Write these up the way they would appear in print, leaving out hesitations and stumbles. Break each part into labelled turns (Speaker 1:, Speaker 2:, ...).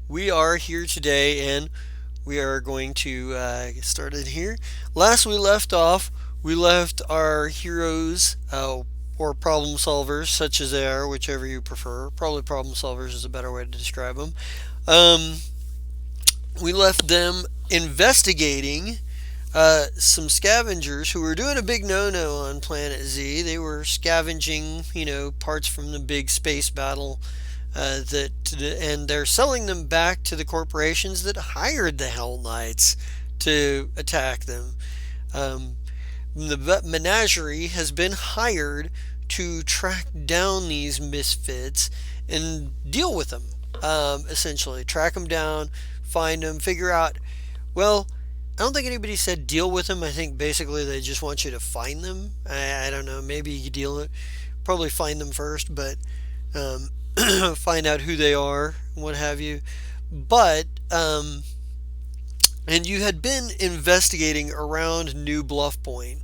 Speaker 1: We are here today and we are going to get started here. Last we left off, we left our heroes or problem solvers, such as they are, whichever you prefer. Probably problem solvers is a better way to describe them. Um, we left them investigating some scavengers who were doing a big no-no on Planet Z. They were scavenging, parts from the big space battle and they're selling them back to the corporations that hired the Hell Knights to attack them. Um, the Menagerie has been hired to track down these misfits and deal with them. Essentially, track them down, find them, figure out. Well, I don't think anybody said deal with them. I think basically they just want you to find them. I don't know. Maybe you deal it. Probably find them first, but um, find out who they are, what have you. But and you had been investigating around New Bluff Point,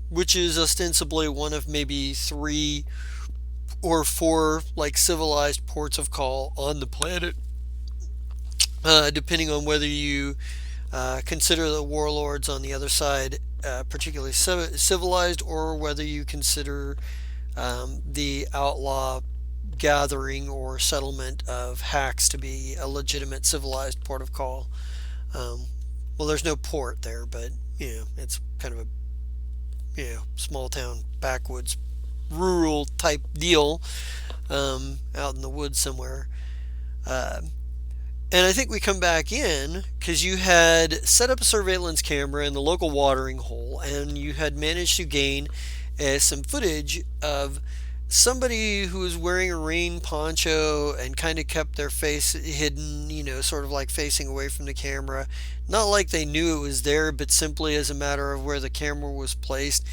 Speaker 1: which is ostensibly one of maybe three or four like civilized ports of call on the planet, depending on whether you consider the warlords on the other side particularly civilized, or whether you consider the outlaw gathering or settlement of hacks to be a legitimate civilized port of call. Um, well, there's no port there, but it's kind of a small town, backwoods, rural type deal out in the woods somewhere. Uh, and I think we come back in because you had set up a surveillance camera in the local watering hole, and you had managed to gain some footage of somebody who was wearing a rain poncho and kind of kept their face hidden, sort of like facing away from the camera. Not like they knew it was there, but simply as a matter of where the camera was placed,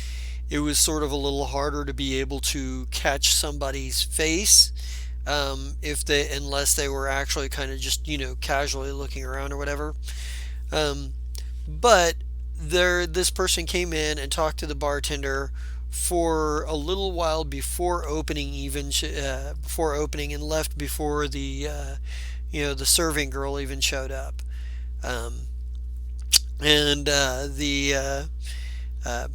Speaker 1: it was sort of a little harder to be able to catch somebody's face if they unless they were actually kind of just casually looking around or whatever. Um, but this person came in and talked to the bartender for a little while before opening, even before opening, and left before the serving girl even showed up. Um, and the uh,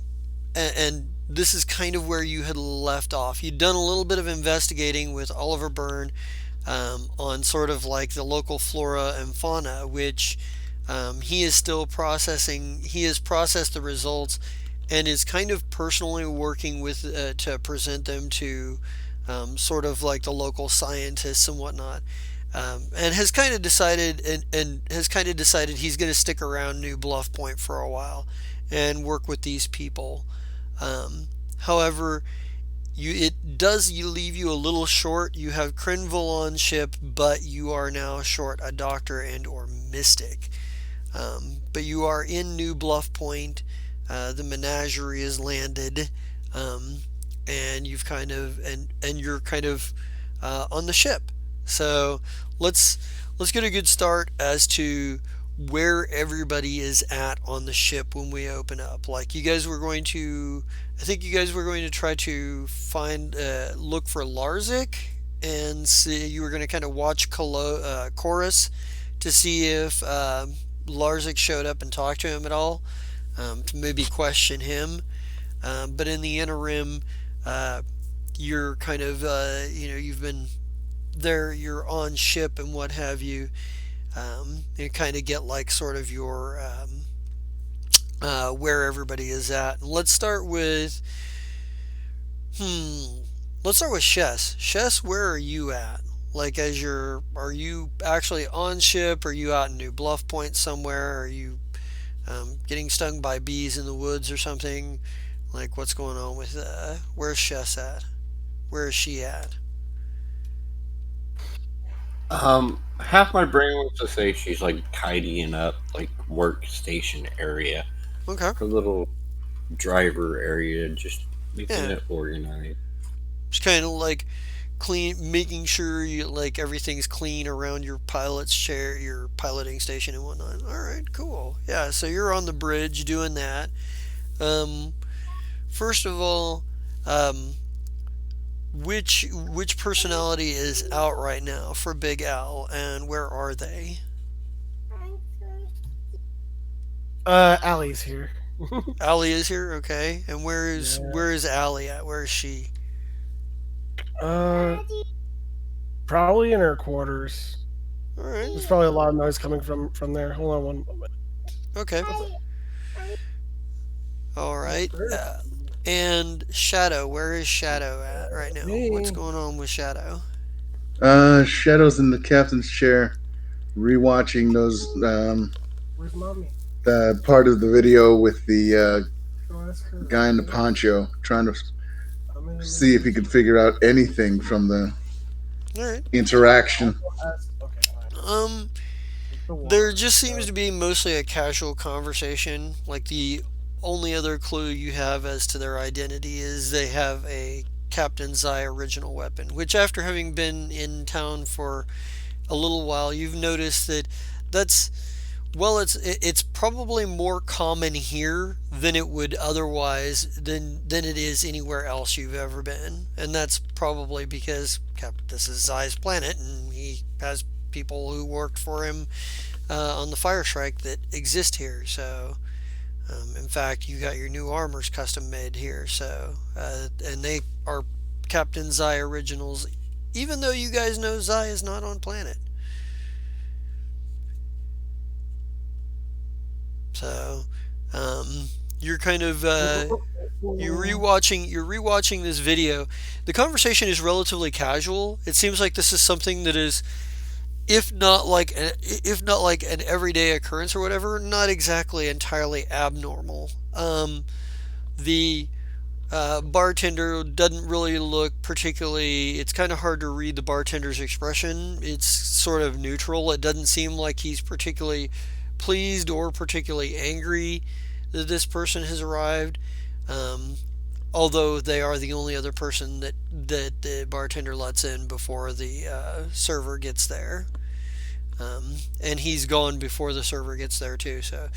Speaker 1: and this is kind of where you had left off. You'd done a little bit of investigating with Oliver Byrne on sort of like the local flora and fauna, which he is still processing. He has processed the results and is kind of personally working with to present them to sort of like the local scientists and whatnot. And has kind of decided and has kind of decided he's going to stick around New Bluff Point for a while and work with these people. However, it does you leave you a little short. You have Crinville on ship, but you are now short a doctor and or mystic. But you are in New Bluff Point. The Menagerie is landed, and you're kind of on the ship. So let's get a good start as to where everybody is at on the ship when we open up. Like I think you guys were going to try to look for Larzik, and see you were going to kind of watch Chorus to see if Larzik showed up and talked to him at all, to maybe question him. But in the interim, you're kind of you've been there, you're on ship and what have you. You kind of get like sort of your where everybody is at. And let's start with Shess. Shess, where are you at? Like, are you actually on ship? Are you out in New Bluff Point somewhere? Are you getting stung by bees in the woods or something? Like, what's going on with where's Shess at? Where is she at?
Speaker 2: Half my brain wants to say she's like tidying up like workstation area,
Speaker 1: Okay.
Speaker 2: her little driver area, just making
Speaker 1: Yeah.
Speaker 2: it organized.
Speaker 1: Just kind of like clean, making sure you like everything's clean around your pilot's chair, your piloting station and whatnot. All right, cool. Yeah, so you're on the bridge doing that. Um, First of all, um, which personality is out right now for Big Al, and where are they?
Speaker 3: Allie's here.
Speaker 1: Allie is here, okay. And
Speaker 3: Yeah.
Speaker 1: where is Allie at? Where is she?
Speaker 3: Uh, Probably in her quarters.
Speaker 1: All right,
Speaker 3: There's probably a lot of noise coming from there. Hold on one moment.
Speaker 1: okay, all right.
Speaker 3: Where?
Speaker 1: And Shadow, where is Shadow at right now? What's
Speaker 3: Me.
Speaker 1: going on with Shadow?
Speaker 4: Shadow's in the captain's chair, rewatching those
Speaker 3: Where's mommy?
Speaker 4: the part of the video with the
Speaker 3: Go ask her.
Speaker 4: guy in the
Speaker 3: Okay.
Speaker 4: poncho, trying to
Speaker 3: I'm in a
Speaker 4: see
Speaker 3: minute.
Speaker 4: if he could figure out anything from the
Speaker 1: All right.
Speaker 4: interaction.
Speaker 3: Ask. Okay, fine.
Speaker 1: Um,
Speaker 3: Take the
Speaker 1: there
Speaker 3: water.
Speaker 1: just seems to be mostly a casual conversation. Like the only other clue you have as to their identity is they have a Captain Zai original weapon, which after having been in town for a little while, you've noticed that that's well, it's probably more common here than it would otherwise than it is anywhere else you've ever been, and that's probably because this is Zai's planet, and he has people who worked for him on the fire strike that exist here. So, in fact, you got your new armors custom made here. So, and they are Captain Zai originals, even though you guys know Zai is not on planet. So, you're kind of you're rewatching this video. The conversation is relatively casual. It seems like this is something that is, if not like an everyday occurrence or whatever, not exactly entirely abnormal. The bartender doesn't really look particularly. It's kind of hard to read the bartender's expression. It's sort of neutral. It doesn't seem like he's particularly pleased or particularly angry that this person has arrived. Um, Although they are the only other person that the bartender lets in before the server gets there, and he's gone before the server gets there too. So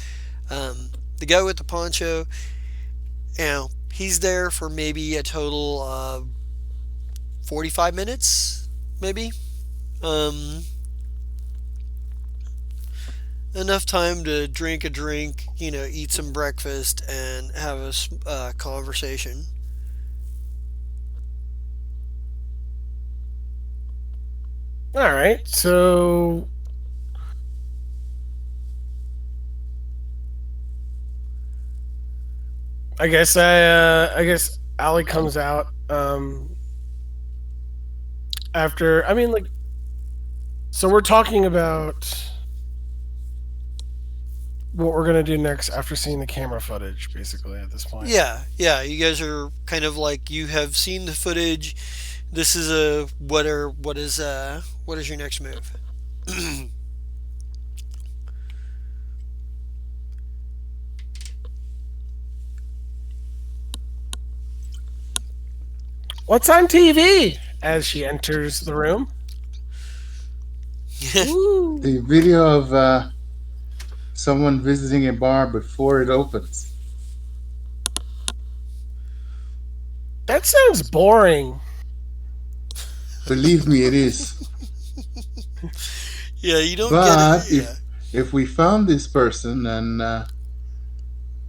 Speaker 1: the guy with the poncho, he's there for maybe a total of 45 minutes, maybe. Um, Enough time to drink a drink, eat some breakfast, and have a conversation.
Speaker 3: All right. So I guess Allie comes out after. I mean, like, so we're talking about what we're gonna do next after seeing the camera footage, basically at this point.
Speaker 1: Yeah, yeah. You guys are kind of like you have seen the footage. This is a what is your next move?
Speaker 3: What's on TV? As she enters the room. Ooh.
Speaker 4: The video of someone visiting a bar before it opens.
Speaker 3: That sounds boring.
Speaker 4: Believe me, it is.
Speaker 1: Yeah, you don't get it.
Speaker 4: But
Speaker 1: Yeah.
Speaker 4: if we found this person and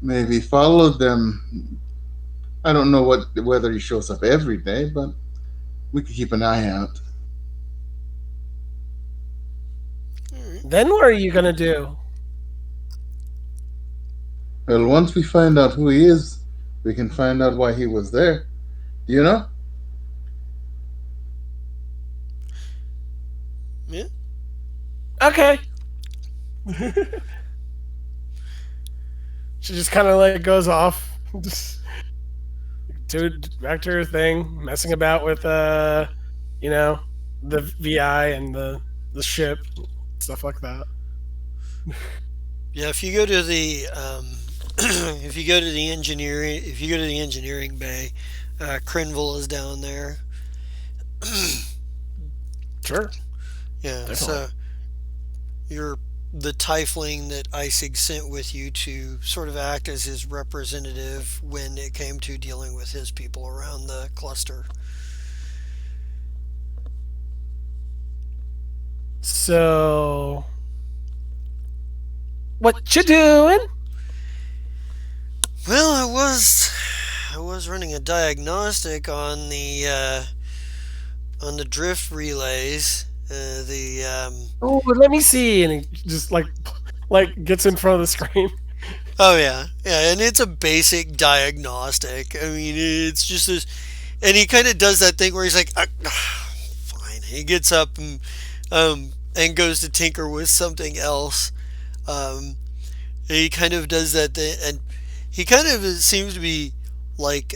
Speaker 4: maybe followed them, I don't know whether he shows up every day, but we could keep an eye out.
Speaker 1: All right.
Speaker 3: Then what are you gonna do?
Speaker 4: Well, once we find out who he is, we can find out why he was there. Do you know?
Speaker 1: Yeah.
Speaker 3: Okay. She just kind of like goes off, just to back to her thing, messing about with you know, the VI and the ship, stuff like that.
Speaker 1: Yeah. If you go to the if you go to the engineering bay, Crinville is down there.
Speaker 3: Sure,
Speaker 1: Yeah.
Speaker 3: definitely.
Speaker 1: So you're the tiefling that Isig sent with you to sort of act as his representative when it came to dealing with his people around the cluster.
Speaker 3: So, what you doing?
Speaker 1: Well, I was running a diagnostic on the drift relays. The
Speaker 3: Oh, let me see. And he just like gets in front of the screen.
Speaker 1: Oh yeah, yeah, and it's a basic diagnostic. I mean, it's just this, and he kind of does that thing where he's like, "Fine." He gets up and goes to tinker with something else. Um, he kind of does that thing, and he kind of seems to be like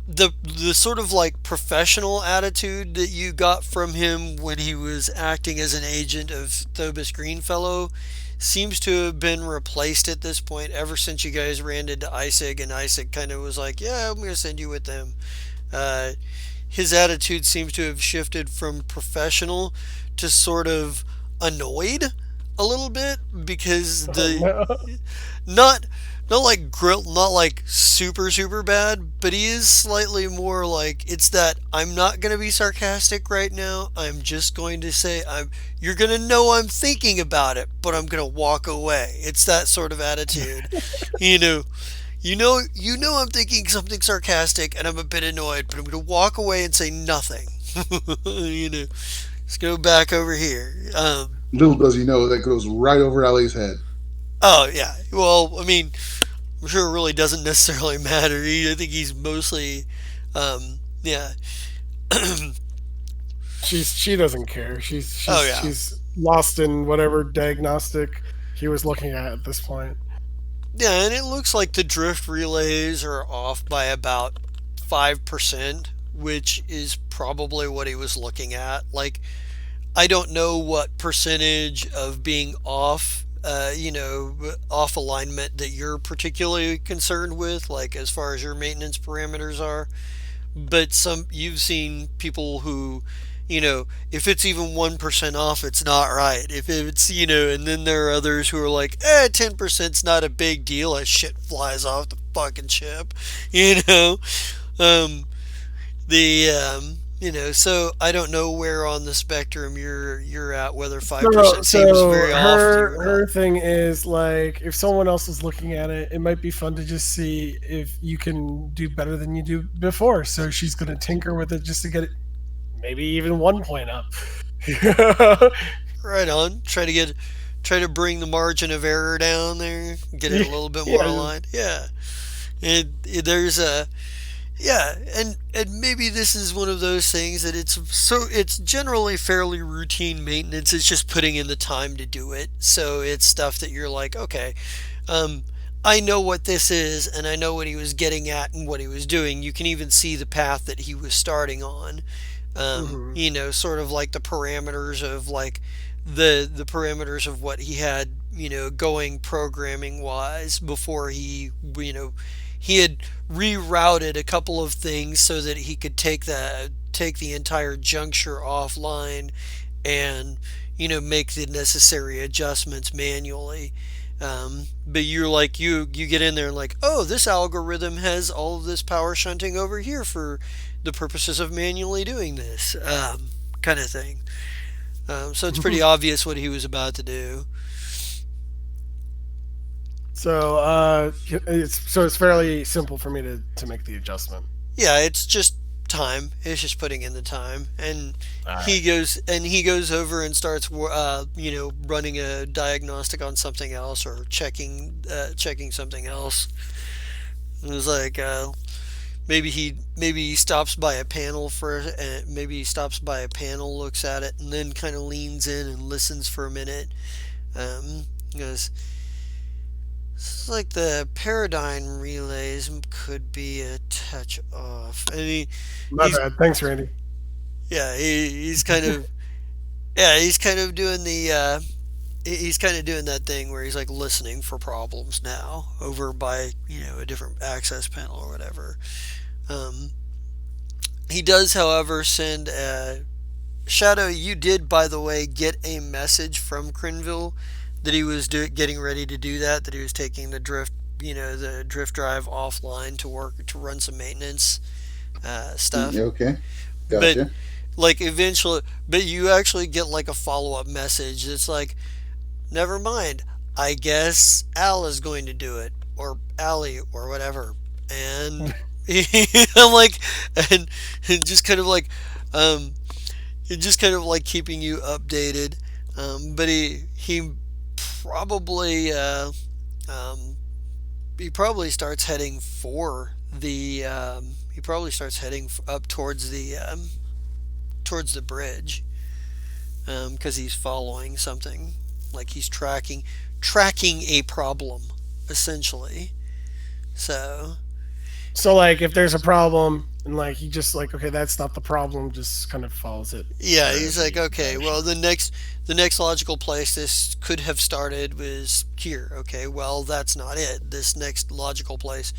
Speaker 1: the sort of like professional attitude that you got from him when he was acting as an agent of Thobus Greenfellow seems to have been replaced at this point ever since you guys ran into Isaac and Isaac kind of was like, yeah, I'm going to send you with them. Uh, his attitude seems to have shifted from professional to sort of annoyed a little bit because
Speaker 3: Oh
Speaker 1: the
Speaker 3: no.
Speaker 1: not not like grill not like super bad, but he is slightly more like it's that I'm not going to be sarcastic right now. I'm just going to say I'm you're going to know I'm thinking about it, but I'm going to walk away. It's that sort of attitude. You know, you know I'm thinking something sarcastic and I'm a bit annoyed, but I'm going to walk away and say nothing. you know, let's go back over here.
Speaker 4: Little does he know that goes right over Ellie's head.
Speaker 1: Oh yeah. Well, I mean, I'm sure it really doesn't necessarily matter. I think he's mostly, yeah.
Speaker 3: She doesn't care.
Speaker 1: Oh yeah,
Speaker 3: She's lost in whatever diagnostic he was looking at this point.
Speaker 1: yeah. And it looks like the drift relays are off by about 5%, which is probably what he was looking at. Like, I don't know what percentage of being off. Off alignment that you're particularly concerned with, like as far as your maintenance parameters are. But some you've seen people who if it's even 1% off it's not right. If it's and then there are others who are like 10%'s not a big deal as shit flies off the fucking ship. you know um so I don't know where on the spectrum you're at, whether
Speaker 3: So,
Speaker 1: 5% seems
Speaker 3: so
Speaker 1: very off to you
Speaker 3: her
Speaker 1: or not.
Speaker 3: her thing is like if someone else is looking at it, it might be fun to just see if you can do better than you do before. So she's gonna tinker with it just to get it maybe even 1 point up.
Speaker 1: Right on. Try to bring the margin of error down there, get it a little bit more
Speaker 3: Yeah,
Speaker 1: aligned. Yeah. There's a yeah, and maybe this is one of those things that it's generally fairly routine maintenance. It's just putting in the time to do it. So it's stuff that you're like, okay, um, I know what this is, and I know what he was getting at and what he was doing. You can even see the path that he was starting on.
Speaker 3: hmm
Speaker 1: Sort of like the parameters of like the parameters of what he had, going programming wise before he had rerouted a couple of things so that he could take the entire juncture offline and make the necessary adjustments manually. But you're like you get in there and like, oh, this algorithm has all of this power shunting over here for the purposes of manually doing this, kind of thing. So it's pretty obvious what he was about to do.
Speaker 3: So it's fairly simple for me to make the adjustment.
Speaker 1: Yeah, it's just time. It's just putting in the time, and
Speaker 3: All right.
Speaker 1: he goes over and starts running a diagnostic on something else or checking something else. It was like maybe he stops by a panel maybe he stops by a panel, looks at it, and then kind of leans in and listens for a minute. Goes, it's like the paradigm relays could be a touch off. And
Speaker 3: My
Speaker 1: he's
Speaker 3: bad. Thanks, Randy.
Speaker 1: yeah, he's kind of yeah, he's kind of doing he's kind of doing that thing where he's like listening for problems now over by a different access panel or whatever. Um, he does, however, send a Shadow. You did, by the way, get a message from Crinville that he was getting ready to do that. That he was taking the drift drive offline to run some maintenance stuff.
Speaker 4: Okay,
Speaker 1: But
Speaker 4: gotcha.
Speaker 1: like eventually, but you actually get like a follow up message. It's like, never mind. I guess Al is going to do it, or Allie, or whatever. And I'm like, and just kind of like, um, just kind of like keeping you updated. But he probably um, he probably starts heading for the he probably starts heading up towards the bridge because he's following something, like he's tracking a problem essentially. So
Speaker 3: So like if there's a problem and like he just like okay that's not the problem, just kind of follows it
Speaker 1: yeah, he's
Speaker 3: wherever
Speaker 1: like,
Speaker 3: you
Speaker 1: okay,
Speaker 3: vanish.
Speaker 1: well, the next logical place this could have started was here. Okay, well, that's not it. This next logical place,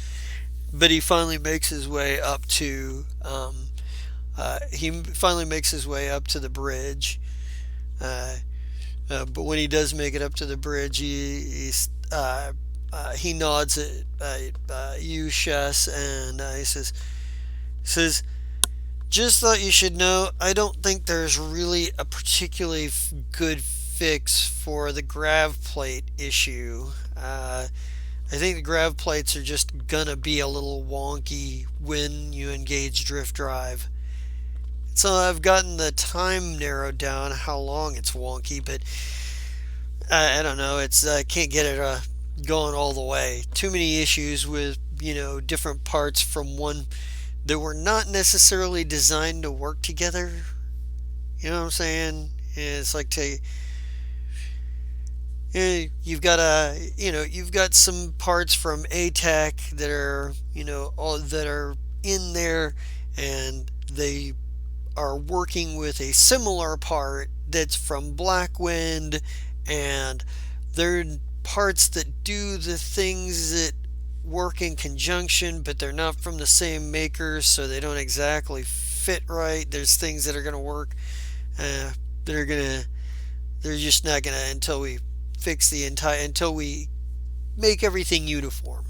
Speaker 1: but he finally makes his way up to the bridge. Uh, but when he does make it up to the bridge, he nods at you, Shess, and he says, just thought you should know, I don't think there's really a particularly good fix for the grav plate issue. I think the grav plates are just gonna be a little wonky when you engage drift drive. So I've gotten the time narrowed down how long it's wonky, but I don't know. It's I can't get it going all the way. Too many issues with different parts from one that were not necessarily designed to work together. You know what I'm saying? It's like you've got some parts from ATAC that are all that are in there, and they are working with a similar part that's from Blackwind, and they're parts that do the things that work in conjunction, but they're not from the same makers, so they don't exactly fit right. There's things that are going to work, uh, that are going to, they're just not going to until we make everything uniform.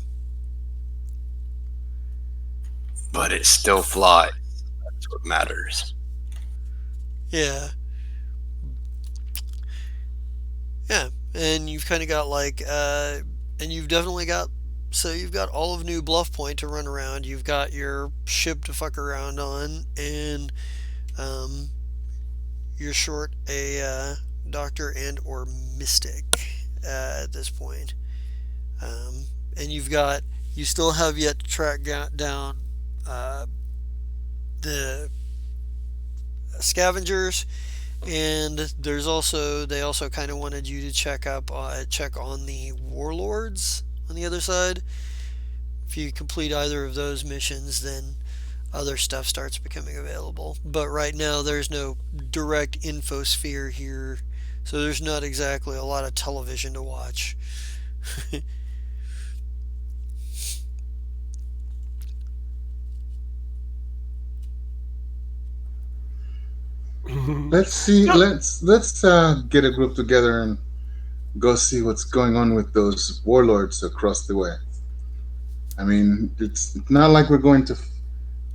Speaker 2: But it still flies. That's what matters.
Speaker 1: Yeah, yeah, and you've kind of got and you've definitely got, so you've got all of New Bluff Point to run around. You've got your ship to fuck around on, and um, you're short a doctor and or mystic at this point. And you still have yet to track down uh, the scavengers, and they also kind of wanted you to check on the warlords on the other side. If you complete either of those missions, then other stuff starts becoming available. But right now, there's no direct infosphere here, so there's not exactly a lot of television to watch.
Speaker 4: Let's see.
Speaker 3: No,
Speaker 4: Let's get a group together and go see what's going on with those warlords across the way. I mean, it's not like we're going to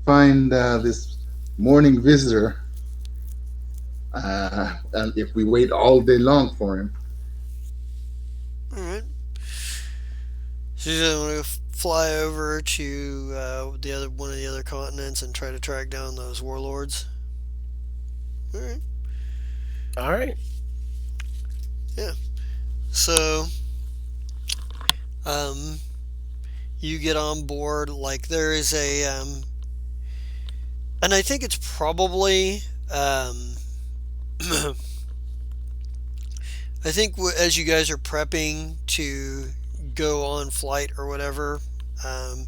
Speaker 4: find this morning visitor, and if we wait all day long for him.
Speaker 1: All right. So you just want to fly over to the other one of the other continents and try to track down those warlords. All right.
Speaker 3: all right.
Speaker 1: Yeah. So, um, you get on board. Like there is and I think it's probably, I think as you guys are prepping to go on flight or whatever, um,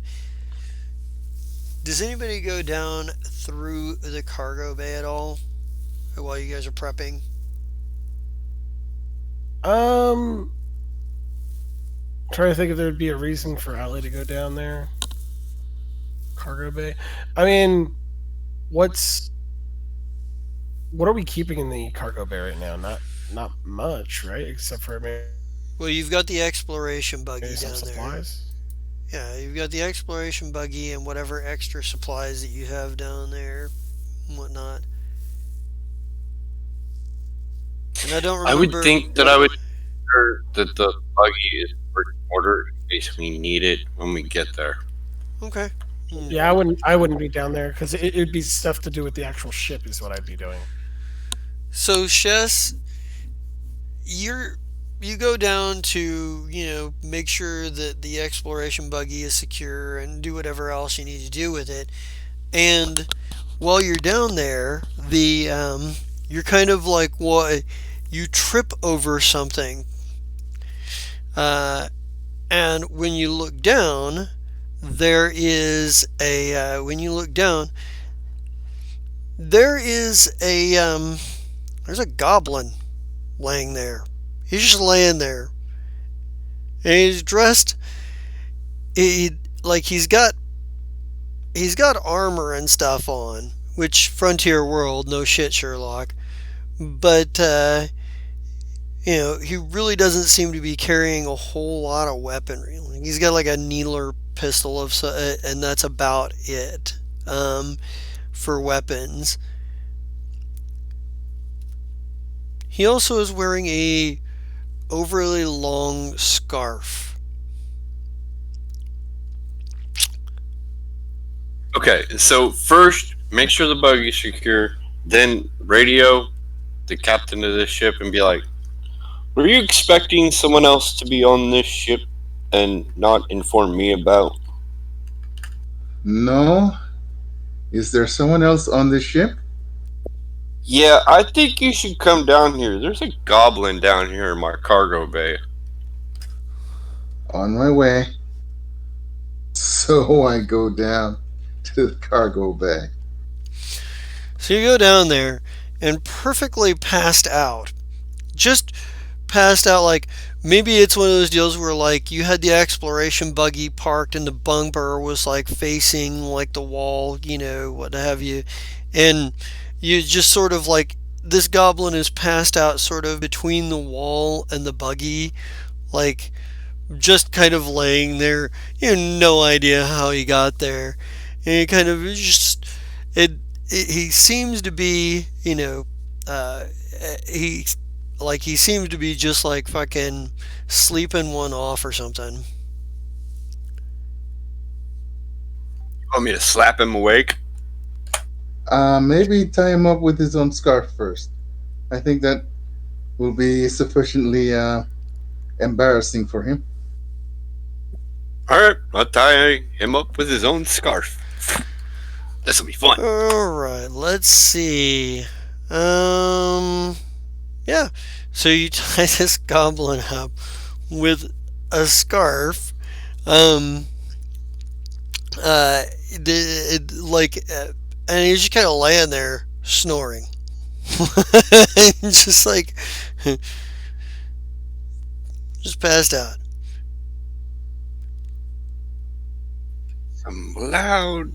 Speaker 1: does anybody go down through the cargo bay at all while you guys are prepping?
Speaker 3: Um, trying to think if there would be a reason for Ali to go down there. Cargo bay. I mean, what's what are we keeping in the cargo bay right now? Not much, right? Except for maybe
Speaker 1: Well, you've got the exploration buggy
Speaker 3: some
Speaker 1: down there.
Speaker 3: supplies.
Speaker 1: Yeah, you've got the exploration buggy and whatever extra supplies that you have down there and whatnot. I don't
Speaker 2: I would
Speaker 1: remember.
Speaker 2: think that I would sure that the buggy is in order in case we need it when we get there.
Speaker 1: Okay. Hmm.
Speaker 3: Yeah, I wouldn't be down there because it'd be stuff to do with the actual ship is what I'd be doing.
Speaker 1: So, Chess, you're you go down to make sure that the exploration buggy is secure and do whatever else you need to do with it. And while you're down there, the you're kind of like what you trip over something, uh, and when you look down, there is a when you look down, there is a there's a goblin laying there. He's just laying there, and he's dressed. He like he's got armor and stuff on, which Frontier World, no shit, Sherlock. But he really doesn't seem to be carrying a whole lot of weaponry. Like, he's got like a needler pistol and that's about it for weapons. He also is wearing a overly long scarf.
Speaker 2: Okay, so first, make sure the buggy's secure. Then radio the captain of this ship and be like, "Were you expecting someone else to be on this ship and not inform me about?"
Speaker 4: No, is there someone else on this ship?
Speaker 2: Yeah, I think you should come down here. There's a goblin down here in my cargo bay.
Speaker 4: On my way. So I go down to the cargo bay.
Speaker 1: So you go down there and perfectly passed out. Just passed out like maybe it's one of those deals where like you had the exploration buggy parked and the bumper was like facing like the wall, what have you. And you just sort of like this goblin is passed out sort of between the wall and the buggy, like just kind of laying there. You have no idea how he got there. And he kind of just it, he seems to be, uh, he he seems to be just like fucking sleeping one off or something.
Speaker 2: Want me to slap him awake?
Speaker 4: Maybe tie him up with his own scarf first. I think that will be sufficiently embarrassing for him.
Speaker 2: Alright, I'll tie him up with his own scarf. This'll be fun.
Speaker 1: All right, let's see. Yeah. So you tie this goblin up with a scarf. Um, and he's just kind of laying there snoring, just like just passed out.
Speaker 2: Some loud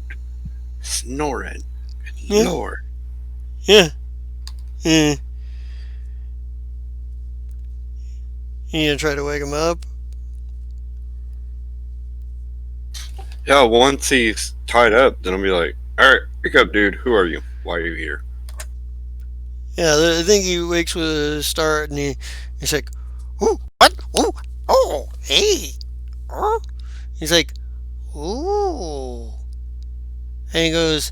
Speaker 2: snoring.
Speaker 1: Yeah.
Speaker 2: Lord.
Speaker 1: Yeah. Yeah. You gonna try to wake him up?
Speaker 2: Yeah, once he's tied up, then I'll be like, "Alright, wake up, dude. Who are you? Why are you here?"
Speaker 1: Yeah, I think he wakes with a start, and he's like, "Ooh, what? Ooh, oh, hey, oh." He's like, "Ooh," and he goes,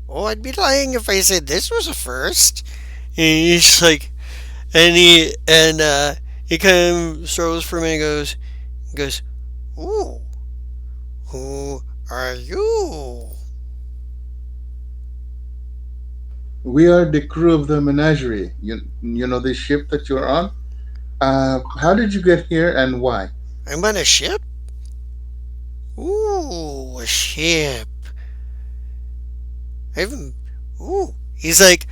Speaker 1: "Oh, I'd be lying if I said this was a first." And he's like, he kind of struggles for a minute, goes, "Ooh, who are you?"
Speaker 4: We are the crew of the Menagerie. You know this ship that you're on? How did you get here and why?
Speaker 1: I'm on a ship. Ooh, a ship. I haven't. Ooh, he's like,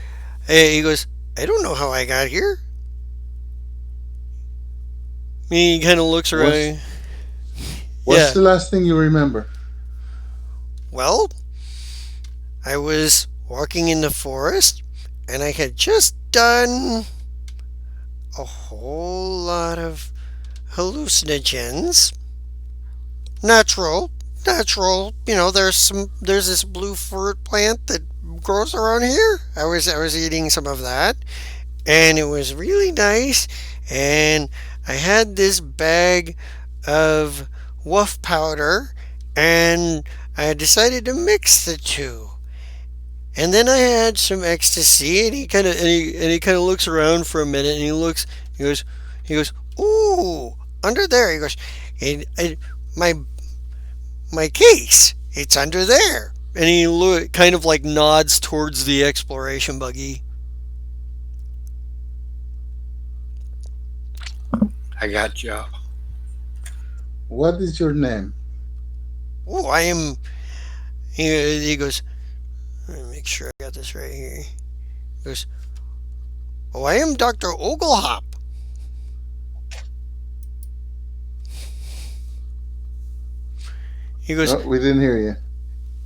Speaker 1: he goes, "I don't know how I got here." He kind of looks
Speaker 4: What's
Speaker 1: around.
Speaker 4: what's
Speaker 1: Yeah.
Speaker 4: the last thing you remember?
Speaker 1: Well, I was walking in the forest, and I had just done a whole lot of hallucinogens. Natural, natural. There's this blue fruit plant that grows around here. I was eating some of that, and it was really nice. And I had this bag of wolf powder, and I decided to mix the two. And then I had some ecstasy, and he kind of looks around for a minute, and he goes, he goes, ooh, under there. He goes, and my my case, it's under there. And he kind of like nods towards the exploration buggy.
Speaker 2: I got you.
Speaker 4: What is your name?
Speaker 1: Oh, I am. He goes, let me make sure I got this right here. He goes, oh, I am Dr. Oglehop. He goes,
Speaker 4: No, we didn't hear you.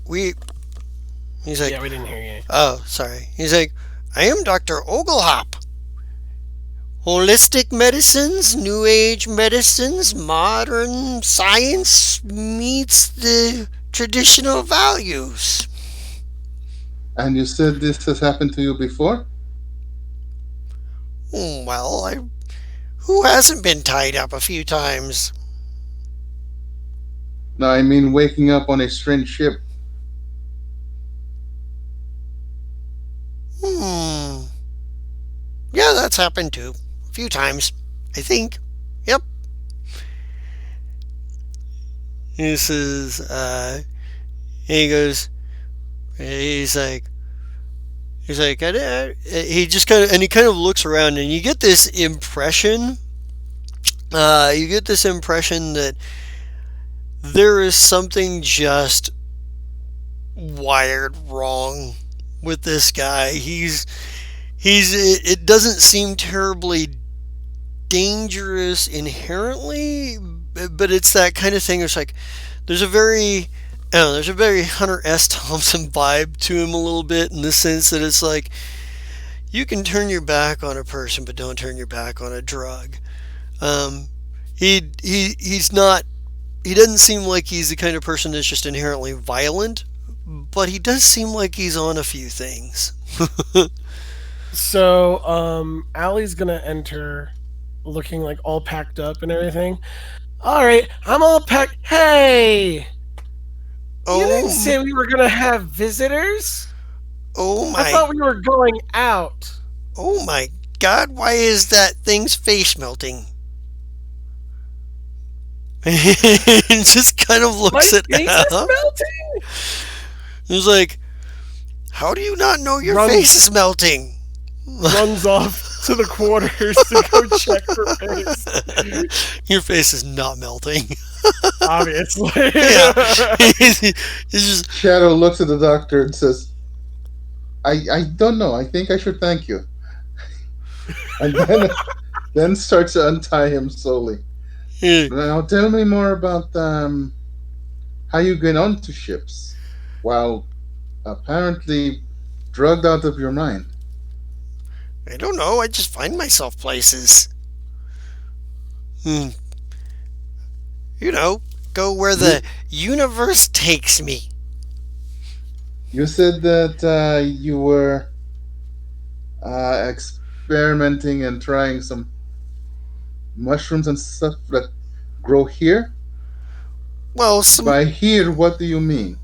Speaker 1: we. He's like,
Speaker 3: Yeah, we didn't hear you.
Speaker 1: oh, sorry. He's like, I am Dr. Oglehop. Holistic medicines, new age medicines, modern science meets the traditional values.
Speaker 4: And you said this has happened to you before?
Speaker 1: Well, who hasn't been tied up a few times?
Speaker 4: No, I mean waking up on a strange ship.
Speaker 1: Hmm. Yeah, that's happened too. A few times, I think. Yep. He says, he goes, he's like, he just kind of, and he kind of looks around, and you get this impression, that there is something just wired wrong with this guy. It doesn't seem terribly dangerous inherently, but it's that kind of thing. It's like there's a very, I don't know, there's a very Hunter S. Thompson vibe to him a little bit, in the sense that it's like you can turn your back on a person, but don't turn your back on a drug. Um, he's not. He doesn't seem like he's the kind of person that's just inherently violent, but he does seem like he's on a few things.
Speaker 3: So, Allie's gonna enter looking like all packed up and everything. All right, I'm all packed. Hey, you didn't say
Speaker 1: Oh,
Speaker 3: we were gonna have visitors.
Speaker 1: oh
Speaker 3: I
Speaker 1: my,
Speaker 3: thought we were going out.
Speaker 1: oh my God! Why is that thing's face melting? He just kind of
Speaker 3: My
Speaker 1: looks at
Speaker 3: face is
Speaker 1: Al.
Speaker 3: melting.
Speaker 1: He's like, "How do you not know your
Speaker 3: Runs
Speaker 1: face is melting?"
Speaker 3: runs off to the quarters to go check her face.
Speaker 1: Your face is not melting.
Speaker 3: Obviously.
Speaker 1: Yeah, he's just
Speaker 4: Shadow looks at the doctor and says, I don't know. I think I should thank you. And then starts to untie him slowly.
Speaker 1: yeah.
Speaker 4: Now tell me more about how you get onto ships while apparently drugged out of your mind.
Speaker 1: I don't know. I just find myself places. Hmm. You know, go where
Speaker 4: You
Speaker 1: the universe takes me.
Speaker 4: you said that you were experimenting and trying some mushrooms and stuff that grow here.
Speaker 1: Well, some
Speaker 4: By here, what do you mean?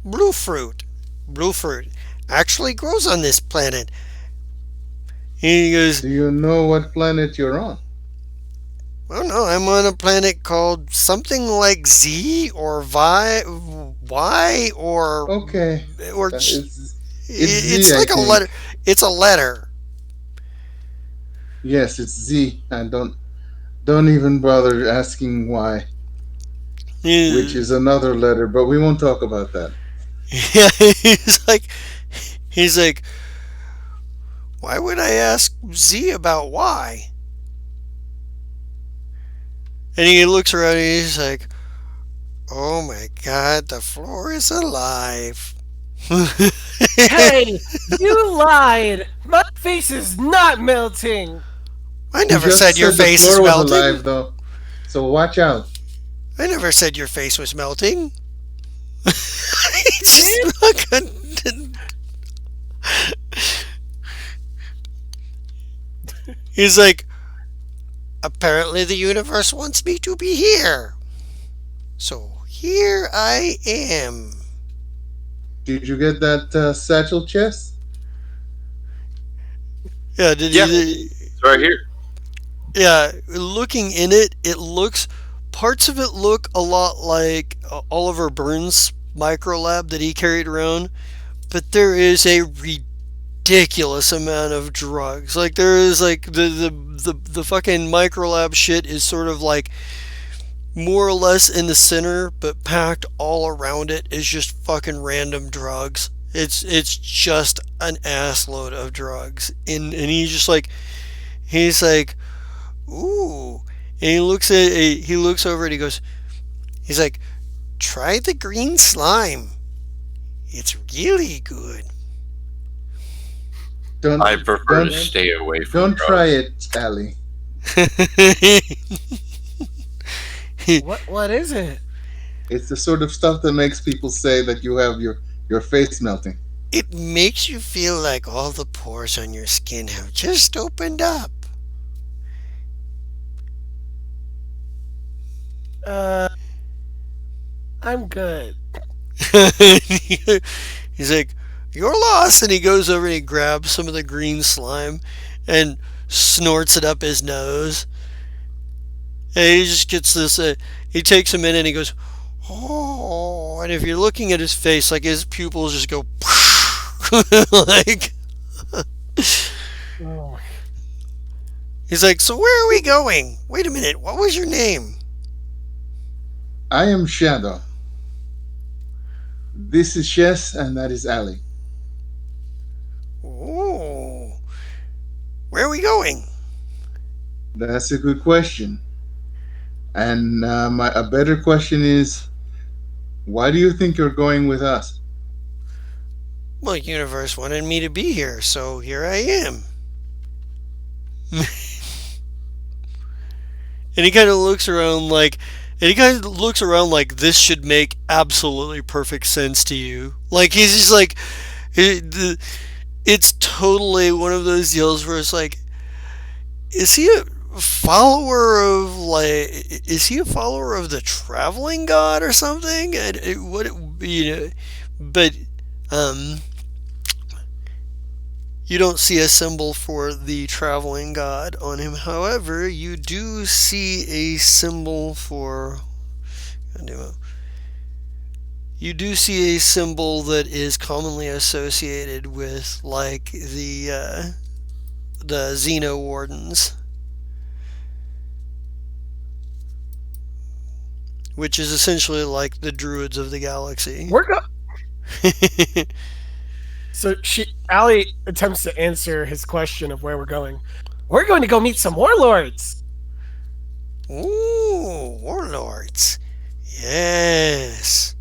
Speaker 1: blue fruit. Blue fruit actually grows on this planet. He goes,
Speaker 4: Do you know what planet you're on?
Speaker 1: well, no, I'm on a planet called something like Z or Y
Speaker 4: Okay,
Speaker 1: or
Speaker 4: it's Z,
Speaker 1: it's
Speaker 4: I
Speaker 1: like a letter.
Speaker 4: think.
Speaker 1: It's a letter.
Speaker 4: Yes, it's Z. And don't even bother asking why, which
Speaker 1: Yeah,
Speaker 4: is another letter. But we won't talk about that.
Speaker 1: he's like, why would I ask Z about Y? And he looks around and he's like, oh my God, the floor is alive.
Speaker 3: Hey, you lied. My face is not melting.
Speaker 1: I
Speaker 4: He
Speaker 1: never
Speaker 4: just
Speaker 1: said your
Speaker 4: said the
Speaker 1: face is
Speaker 4: floor was
Speaker 1: melting.
Speaker 4: alive, though. So watch out.
Speaker 1: I never said your face was melting. He's
Speaker 3: Did?
Speaker 1: just fucking. He's like, apparently the universe wants me to be here. So here I am.
Speaker 4: Did you get that satchel chest?
Speaker 1: Yeah, did
Speaker 2: Yeah,
Speaker 1: you?
Speaker 2: it's right here.
Speaker 1: Yeah, looking in it, parts of it look a lot like Oliver Burns' microlab that he carried around, but there is a ridiculous amount of drugs. Like there is like the fucking microlab shit is sort of like more or less in the center, but packed all around it is just fucking random drugs. It's just an assload of drugs, and he's like, ooh, and he looks over and he's like, try the green slime. It's really good.
Speaker 2: I
Speaker 4: Don't
Speaker 2: prefer to
Speaker 4: don't
Speaker 2: stay away from
Speaker 4: don't try
Speaker 2: drugs.
Speaker 4: it, Ali.
Speaker 3: What is it?
Speaker 4: It's the sort of stuff that makes people say that you have your face melting.
Speaker 1: It makes you feel like all the pores on your skin have just opened up.
Speaker 3: Uh, I'm good.
Speaker 1: He's like, you're lost. And he goes over and he grabs some of the green slime and snorts it up his nose. And he just gets this, he takes a minute and he goes, oh. And if you're looking at his face, like his pupils just go, like,
Speaker 3: Oh,
Speaker 1: he's like, so where are we going? Wait a minute, what was your name?
Speaker 4: I am Shadow. This is Chess, and that is Ali.
Speaker 1: Oh, where are we going?
Speaker 4: That's a good question. And a better question is, why do you think you're going with us?
Speaker 1: Well, universe wanted me to be here, so here I am. And he kind of looks around like, this should make absolutely perfect sense to you. Like he's just like, it's totally one of those deals where it's like, is he a follower of the traveling god or something? And what but um, you don't see a symbol for the traveling god on him. However, you do see a symbol for. You do see a symbol that is commonly associated with, like the Xeno Wardens, which is essentially like the Druids of the galaxy.
Speaker 3: we're go. So Ali attempts to answer his question of where we're going. We're going to go meet some warlords.
Speaker 1: Ooh, warlords. Yes.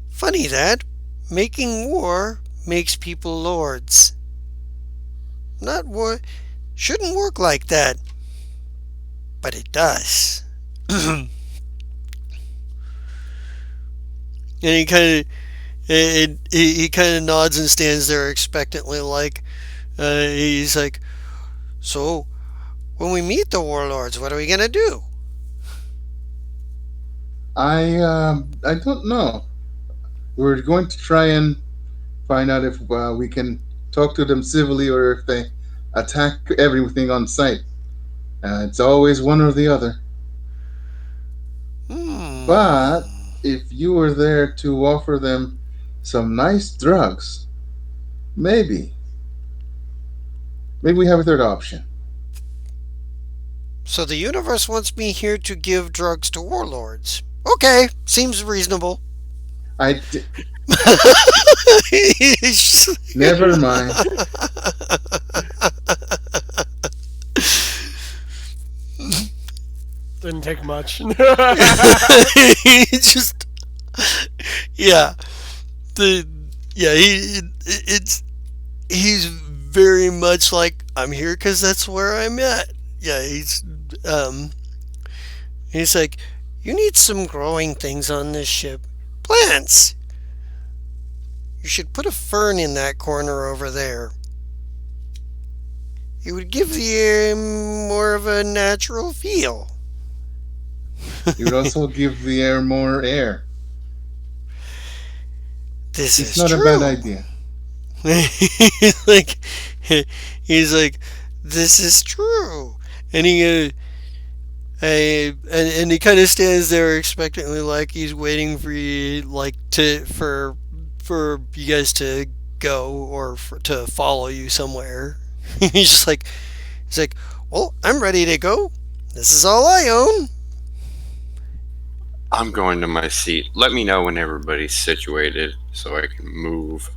Speaker 1: Funny that. Making war makes people lords. Not war. Shouldn't work like that. But it does. And he kind of nods and stands there expectantly, like he's like, so when we meet the warlords, what are we gonna do?
Speaker 4: I don't know. We're going to try and find out if we can talk to them civilly or if they attack everything on sight. It's always one or the other. But
Speaker 1: Hmm.
Speaker 4: if you were there to offer them some nice drugs, maybe. Maybe we have a third option.
Speaker 1: So the universe wants me here to give drugs to warlords. Okay, seems reasonable.
Speaker 4: I never mind.
Speaker 3: Didn't take much.
Speaker 1: Just yeah, the yeah it's he's very much like, I'm here because that's where I'm at. Yeah, um he's like, you need some growing things on this ship. Plants. You should put a fern in that corner over there. it would give the air more of a natural feel.
Speaker 4: It would also give the air more air.
Speaker 1: This
Speaker 4: It's
Speaker 1: is
Speaker 4: not a bad
Speaker 1: true.
Speaker 4: idea.
Speaker 1: like he's like, this is true, and and he kind of stands there expectantly, like he's waiting for you, like for you guys to go or to follow you somewhere. he's just like he's like, well, I'm ready to go. This is all I own.
Speaker 2: I'm going to my seat. Let me know when everybody's situated so I can move.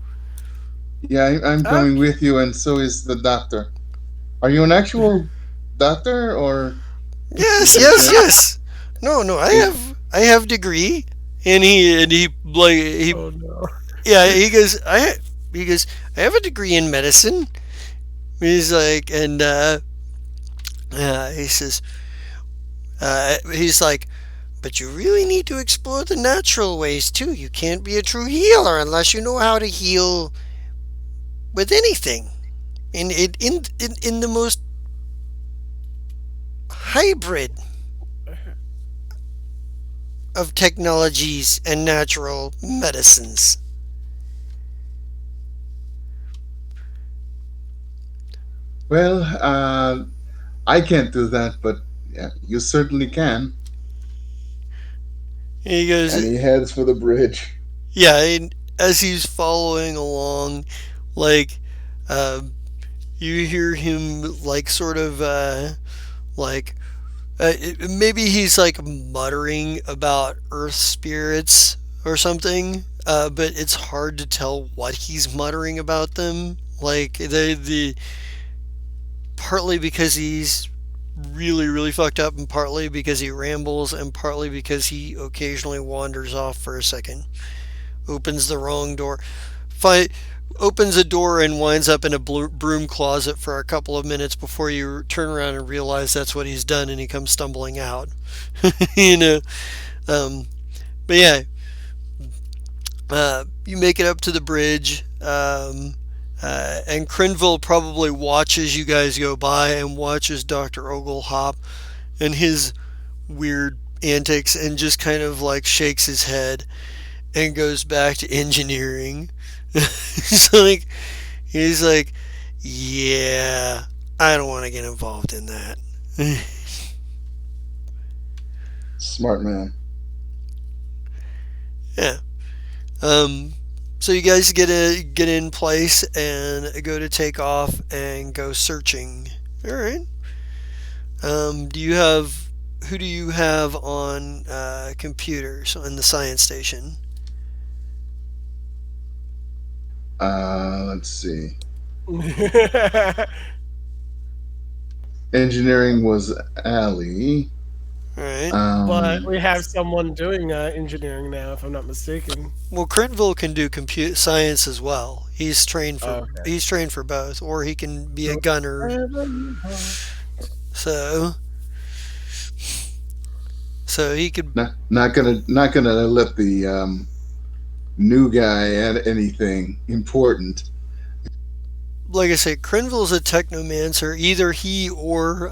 Speaker 4: Yeah, I'm
Speaker 3: Okay.
Speaker 4: going with you, and so is the doctor. Are you an actual doctor, or
Speaker 1: Yes,
Speaker 4: is it
Speaker 1: yes,
Speaker 4: just
Speaker 1: yes. No, no,
Speaker 4: is
Speaker 1: I have degree, and he like he
Speaker 3: Oh no.
Speaker 1: yeah, he goes, I have a degree in medicine. He's like, and he says, he's like, but you really need to explore the natural ways too. You can't be a true healer unless you know how to heal with anything. In the most hybrid of technologies and natural medicines.
Speaker 4: well? I can't do that, but yeah, you certainly can.
Speaker 1: And he goes,
Speaker 4: And he heads for the bridge.
Speaker 1: yeah. And as he's following along, like, um, you hear him like sort of like maybe he's like muttering about earth spirits or something, but it's hard to tell what he's muttering about them. Like the partly because he's really fucked up, and partly because he rambles, and partly because he occasionally wanders off for a second, opens the wrong door, fi- opens a door and winds up in a broom closet for a couple of minutes before you turn around and realize that's what he's done, and he comes stumbling out. you know, um, but yeah, you make it up to the bridge. And Crinville probably watches you guys go by and watches Dr. Oglehop and his weird antics and just kind of like shakes his head and goes back to engineering. so like he's like, yeah, I don't want to get involved in that.
Speaker 4: Smart man.
Speaker 1: yeah. Um. So you guys get in place and go to take off and go searching. All right. Do you have who do you have on computers on the science station?
Speaker 4: Let's see. Engineering was Allie.
Speaker 1: All right.
Speaker 3: But
Speaker 4: Um,
Speaker 3: we have someone doing engineering now, if I'm not mistaken.
Speaker 1: Well, Crinville can do compute science as well.
Speaker 3: Okay.
Speaker 1: He's trained for both, or he can be a gunner. So he could,
Speaker 4: not gonna let the new guy add anything important.
Speaker 1: like I say, Crinville's a technomancer. Either he or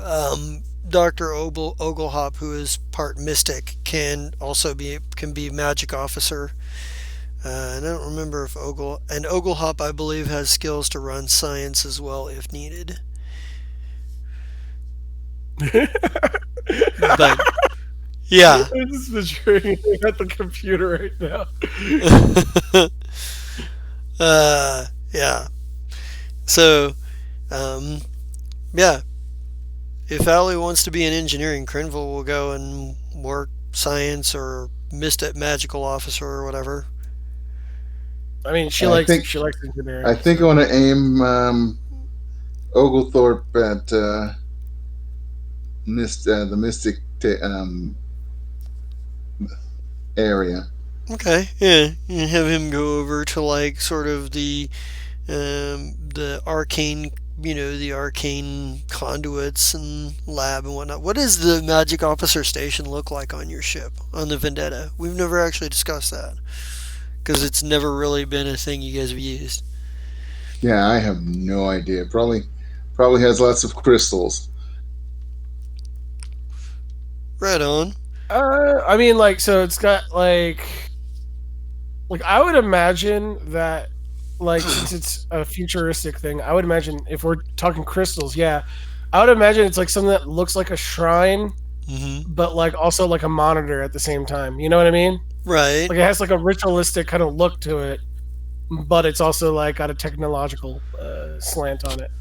Speaker 1: Doctor Oglehop, who is part mystic, can be magic officer. I don't remember if Oglehop, I believe, has skills to run science as well if needed. But yeah,
Speaker 3: I'm just picturing at the computer right now.
Speaker 1: yeah. So, um, yeah. If Allie wants to be in engineering, Crinville will go and work science or mystic magical officer or whatever.
Speaker 3: I mean, she
Speaker 4: I
Speaker 3: likes
Speaker 4: think
Speaker 3: she likes
Speaker 4: I
Speaker 3: engineering,
Speaker 4: think I
Speaker 3: so
Speaker 4: want to aim Oglethorpe at the Mystic area.
Speaker 1: Okay, yeah, you have him go over to like sort of the arcane, the arcane conduits and lab and whatnot. What does the magic officer station look like on your ship on the Vendetta? We've never actually discussed that because it's never really been a thing you guys have used.
Speaker 4: Yeah, I have no idea. Probably has lots of crystals.
Speaker 1: Right on.
Speaker 3: I mean, like, so it's got like I would imagine that, like, since it's a futuristic thing, I would imagine if we're talking crystals, yeah, I would imagine it's like something that looks like a shrine,
Speaker 1: Mm-hmm.
Speaker 3: but like also like a monitor at the same time. You know what I mean?
Speaker 1: Right.
Speaker 3: Like it has like a ritualistic kind of look to it, but it's also like got a technological slant on it.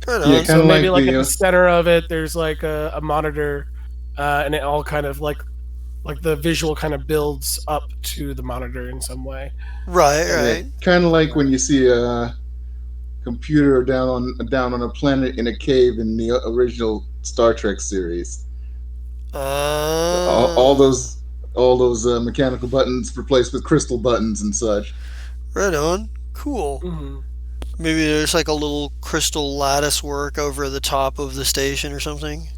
Speaker 1: Right
Speaker 4: Yeah,
Speaker 1: on.
Speaker 4: kind
Speaker 3: So
Speaker 4: of
Speaker 3: maybe
Speaker 4: like
Speaker 3: like at
Speaker 4: the
Speaker 3: the center of it, there's like a monitor, and it all kind of like the visual kind of builds up to the monitor in some way.
Speaker 1: Right.
Speaker 3: And
Speaker 4: yeah,
Speaker 1: Right.
Speaker 4: kind of like when you see a computer down on a planet in a cave in the original Star Trek series. All
Speaker 1: Uh,
Speaker 4: those mechanical buttons replaced with crystal buttons and such.
Speaker 1: right on. Cool.
Speaker 3: mhm.
Speaker 1: Maybe there's like a little crystal lattice work over the top of the station or something.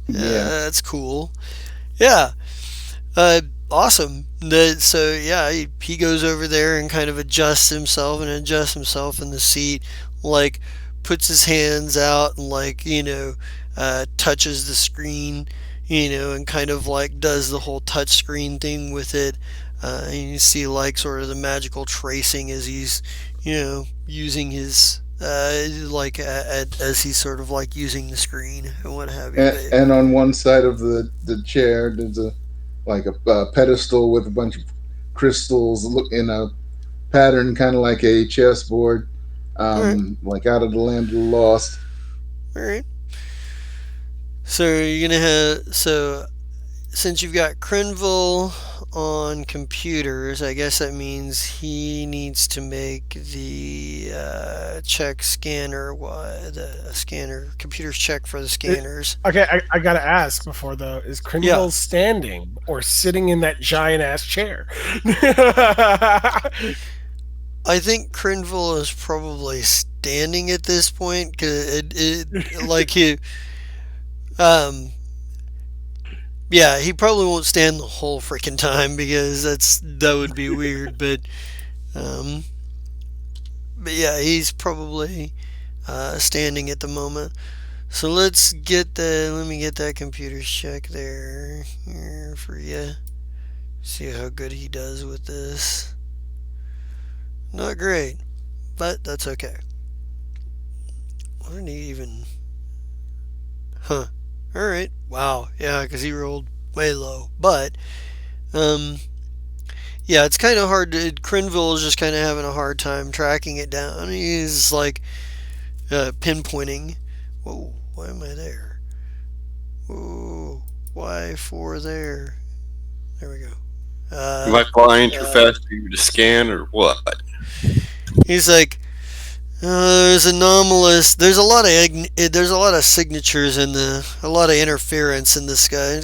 Speaker 4: Yeah,
Speaker 1: That's cool. Yeah. Awesome. So yeah, he goes over there and kind of adjusts himself in the seat, like puts his hands out and like touches the screen, and kind of like does the whole touch screen thing with it. And you see like sort of the magical tracing as he's using his as he's sort of like using the screen and what have you. But
Speaker 4: and on one side of the chair there's a pedestal with a bunch of crystals in a pattern, kind of like a chessboard,
Speaker 1: all right,
Speaker 4: like out of the land of the lost.
Speaker 1: all right. So you're gonna have since you've got Crenville on computers, I guess that means he needs to make the check scanner. What the scanner computers check for the
Speaker 3: It,
Speaker 1: scanners?
Speaker 3: okay, I gotta ask before though: is
Speaker 1: Yeah,
Speaker 3: Crinville standing or sitting in that giant ass chair?
Speaker 1: I think Crenville is probably standing at this point because like he um yeah, he probably won't stand the whole freaking time because that would be weird. Um, but yeah, he's probably standing at the moment. So let me get that computer check there here for you. See how good he does with this. Not great, but that's okay. What did he even? Huh. All right. Wow. Yeah, because he rolled way low. But um, yeah, it's kind of hard to. Crinville is just kind of having a hard time tracking it down. He's like pinpointing. Whoa, why am I there? Whoa, why for there? There we go.
Speaker 2: Am I flying too fast for you to scan or what?
Speaker 1: He's like, there's anomalous. There's a lot of signatures in a lot of interference in this guy.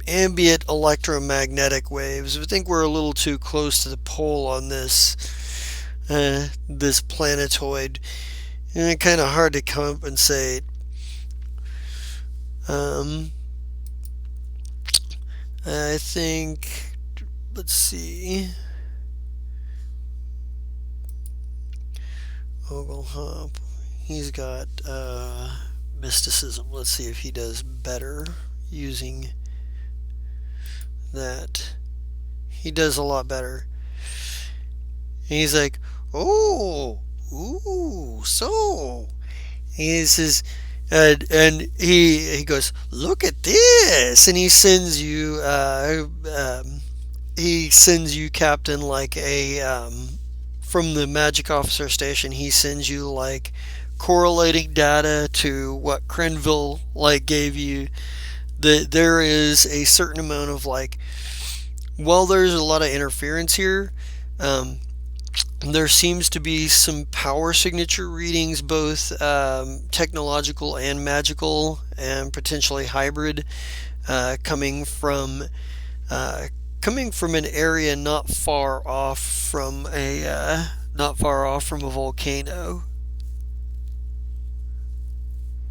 Speaker 1: Ambient electromagnetic waves. I think we're a little too close to the pole on this planetoid, and kind of hard to compensate. Um, I think. Let's see. Oglehop. He's got mysticism. Let's see if he does better using that. He does a lot better. And he's like, oh, ooh, so. He says, and he goes, look at this, and he sends you, Captain, like from the Magic Officer Station. He sends you like correlating data to what Crenville like gave you. That there is a certain amount of like, well, there's a lot of interference here. Um, there seems to be some power signature readings, both technological and magical, and potentially hybrid, coming from uh, an area not far off from a volcano.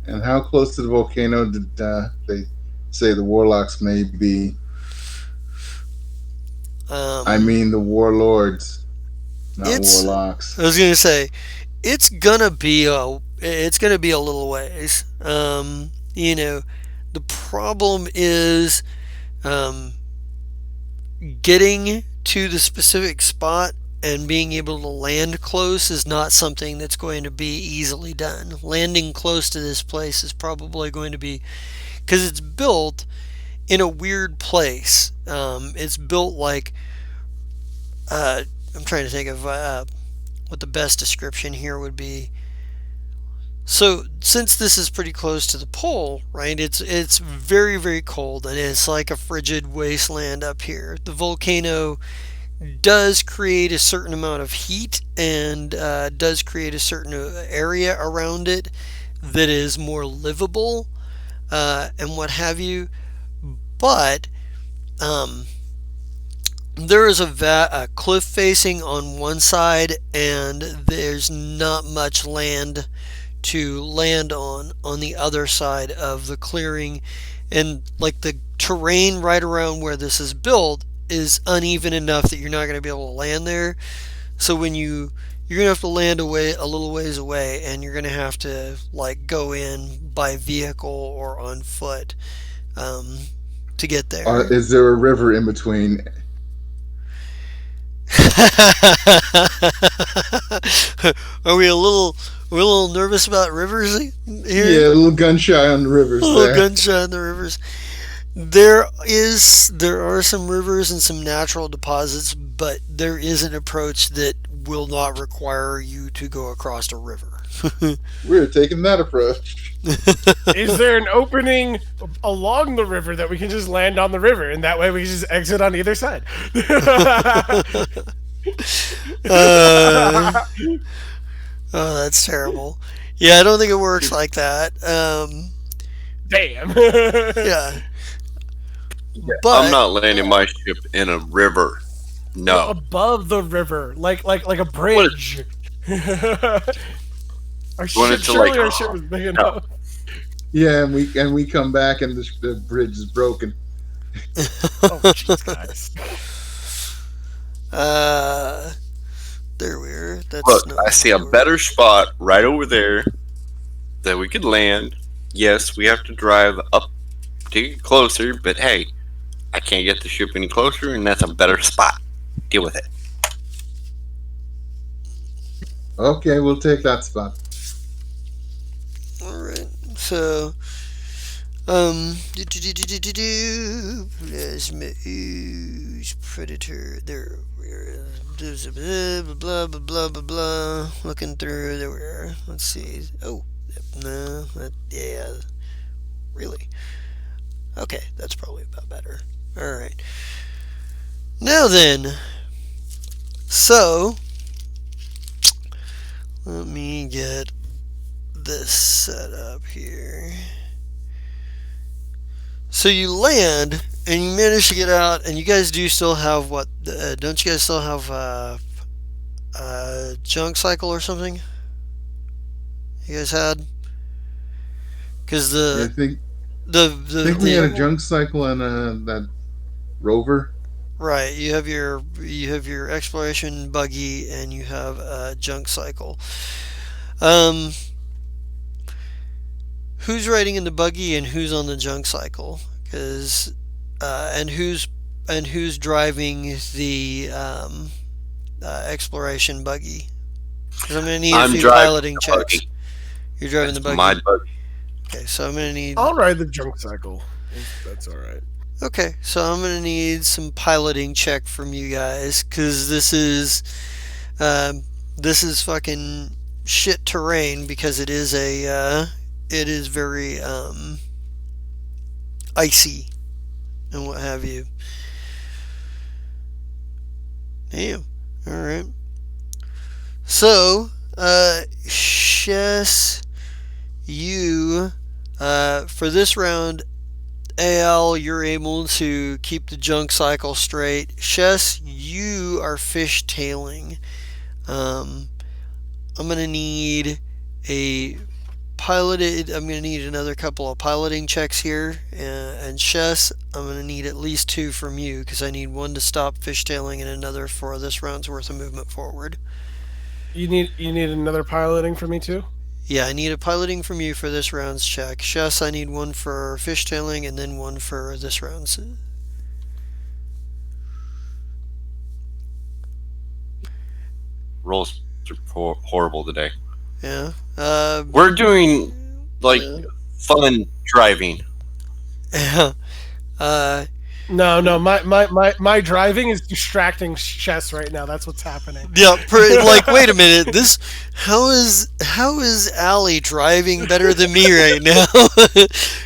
Speaker 4: And how close to the volcano did they say the warlocks may be? I
Speaker 1: Um,
Speaker 4: mean the warlords, not
Speaker 1: it's
Speaker 4: warlocks.
Speaker 1: I was gonna say it's gonna be a little ways. The problem is um, getting to the specific spot and being able to land close is not something that's going to be easily done. Landing close to this place is probably going to be because it's built in a weird place. It's built like uh, I'm trying to think of what the best description here would be. So since this is pretty close to the pole, right? It's very very cold and it's like a frigid wasteland up here. The volcano does create a certain amount of heat and does create a certain area around it that is more livable and what have you. But um, there is a cliff facing on one side, and there's not much land to land on the other side of the clearing, and like the terrain right around where this is built is uneven enough that you're not going to be able to land there. So you're gonna have to land away a little ways away, and you're gonna have to like go in by vehicle or on foot um, to get there.
Speaker 4: Is there a river in between?
Speaker 1: Are we a little nervous about rivers here?
Speaker 4: Yeah, a little gun shy on the
Speaker 1: A
Speaker 4: rivers
Speaker 1: little
Speaker 4: there.
Speaker 1: gunshot in the rivers. There are some rivers and some natural deposits, but there is an approach that will not require you to go across a river.
Speaker 4: We're taking that approach.
Speaker 3: Is there an opening along the river that we can just land on the river, and that way we can just exit on either side?
Speaker 1: uh, oh, that's terrible. Yeah, I don't think it works like that.
Speaker 3: Damn.
Speaker 1: Yeah,
Speaker 2: I'm
Speaker 1: but
Speaker 2: not landing my ship in a river. No.
Speaker 3: Above the river, like a
Speaker 2: What?
Speaker 3: bridge.
Speaker 2: Want it to,
Speaker 3: Surely
Speaker 2: like-
Speaker 3: our ship was big
Speaker 2: No.
Speaker 3: enough.
Speaker 4: Yeah, and we come back and the bridge is broken.
Speaker 3: Oh, jeez, guys.
Speaker 1: uh, there we are. That's
Speaker 2: Look,
Speaker 1: not
Speaker 2: I see a
Speaker 1: gonna work.
Speaker 2: better spot right over there that we could land. Yes, we have to drive up to get closer, but hey, I can't get the ship any closer, and that's a better spot. Deal with it.
Speaker 4: Okay, we'll take that spot.
Speaker 1: All right. So, plasma ooze predator. There we are. Blah blah blah blah blah blah. Looking through. There we are. Let's see. Oh, no. Yeah. Really. Okay, that's probably about better. All right. Now then. So, let me get this set up here. So you land and you manage to get out, and you guys do still have what? Don't you guys still have junk cycle or something? You guys had? Because
Speaker 4: I think we had a junk cycle and that rover.
Speaker 1: right, you have your exploration buggy and you have a junk cycle. Um, who's riding in the buggy and who's on the junk cycle? Because and who's driving the exploration buggy? Because I'm gonna need a
Speaker 2: I'm
Speaker 1: few
Speaker 2: driving
Speaker 1: piloting
Speaker 2: the
Speaker 1: checks.
Speaker 2: buggy.
Speaker 1: You're driving the buggy.
Speaker 2: My buggy.
Speaker 1: Okay, so I'm gonna need.
Speaker 3: I'll ride the junk cycle. If that's all right.
Speaker 1: Okay, so I'm gonna need some piloting check from you guys because this is fucking shit terrain because it is it is very icy and what have you. Damn. All right. So, Chess, you for this round, AL, you're able to keep the junk cycle straight. Chess, you are fishtailing. I'm gonna need a piloted. I'm gonna need another couple of piloting checks here, and Chess, I'm gonna need at least 2 from you because I need one to stop fishtailing and another for this round's worth of movement forward.
Speaker 3: You need another piloting for me too.
Speaker 1: Yeah, I need a piloting from you for this round's check. Chess, I need one for fishtailing and then one for this round's.
Speaker 2: Rolls are horrible today.
Speaker 1: Yeah.
Speaker 2: We're doing like fun driving.
Speaker 1: Yeah. Uh,
Speaker 3: No. My driving is distracting chess right now. That's what's happening.
Speaker 1: yeah. Like, wait a minute. This. How is Allie driving better than me right now?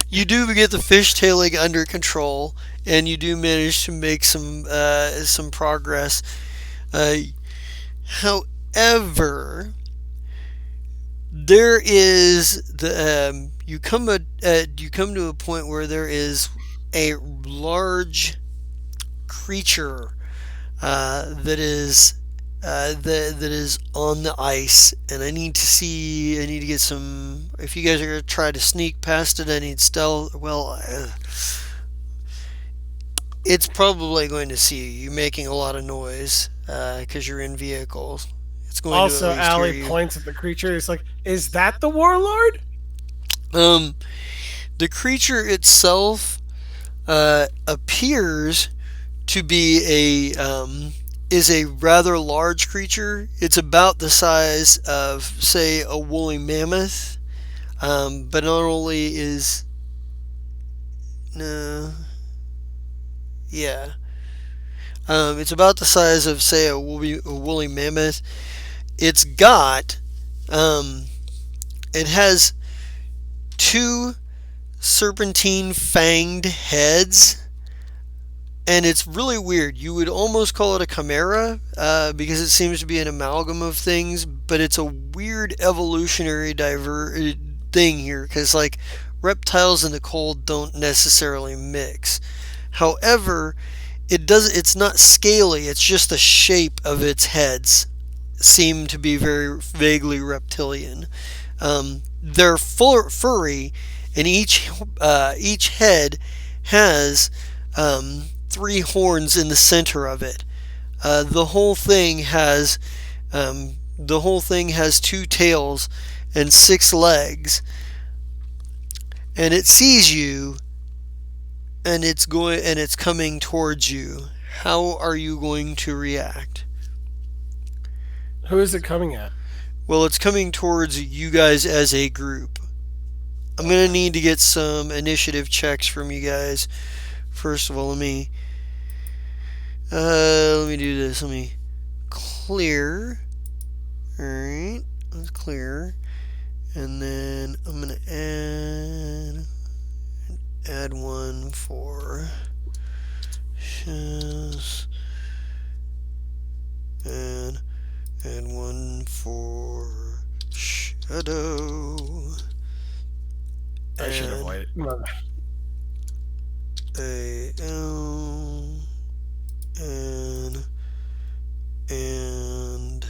Speaker 1: You do get the fishtailing under control, and you do manage to make some progress. Uh, However, there is you come to a point where there is a large creature that is that is on the ice, and I need to get some. If you guys are gonna try to sneak past it, I need stealth. Well, it's probably going to see you. You're making a lot of noise because you're in vehicles. It's going to
Speaker 3: Also,
Speaker 1: at least hear
Speaker 3: Allie
Speaker 1: you.
Speaker 3: points at the creature. He's like, "Is that the warlord?"
Speaker 1: Um, the creature itself appears to be is a rather large creature. It's about the size of, say, a woolly mammoth. But not only is no, yeah, it's about the size of, say, a woolly mammoth. It's got um, it has two serpentine fanged heads, and it's really weird. You would almost call it a chimera because it seems to be an amalgam of things, but it's a weird evolutionary thing here because, like, reptiles in the cold don't necessarily mix. However, it's not scaly. It's just the shape of its heads seem to be very vaguely reptilian. They're furry, and each head has three horns in the center of it. The whole thing has two tails and six legs, and it sees you, and it's coming towards you. How are you going to react?
Speaker 3: Who is it coming at?
Speaker 1: Well, it's coming towards you guys as a group. I'm gonna need to get some initiative checks from you guys. First of all, let me do this. Let me clear. All right, let's clear, and then I'm gonna add one for chess and add one for shadow.
Speaker 3: I should have waited.
Speaker 1: A L N and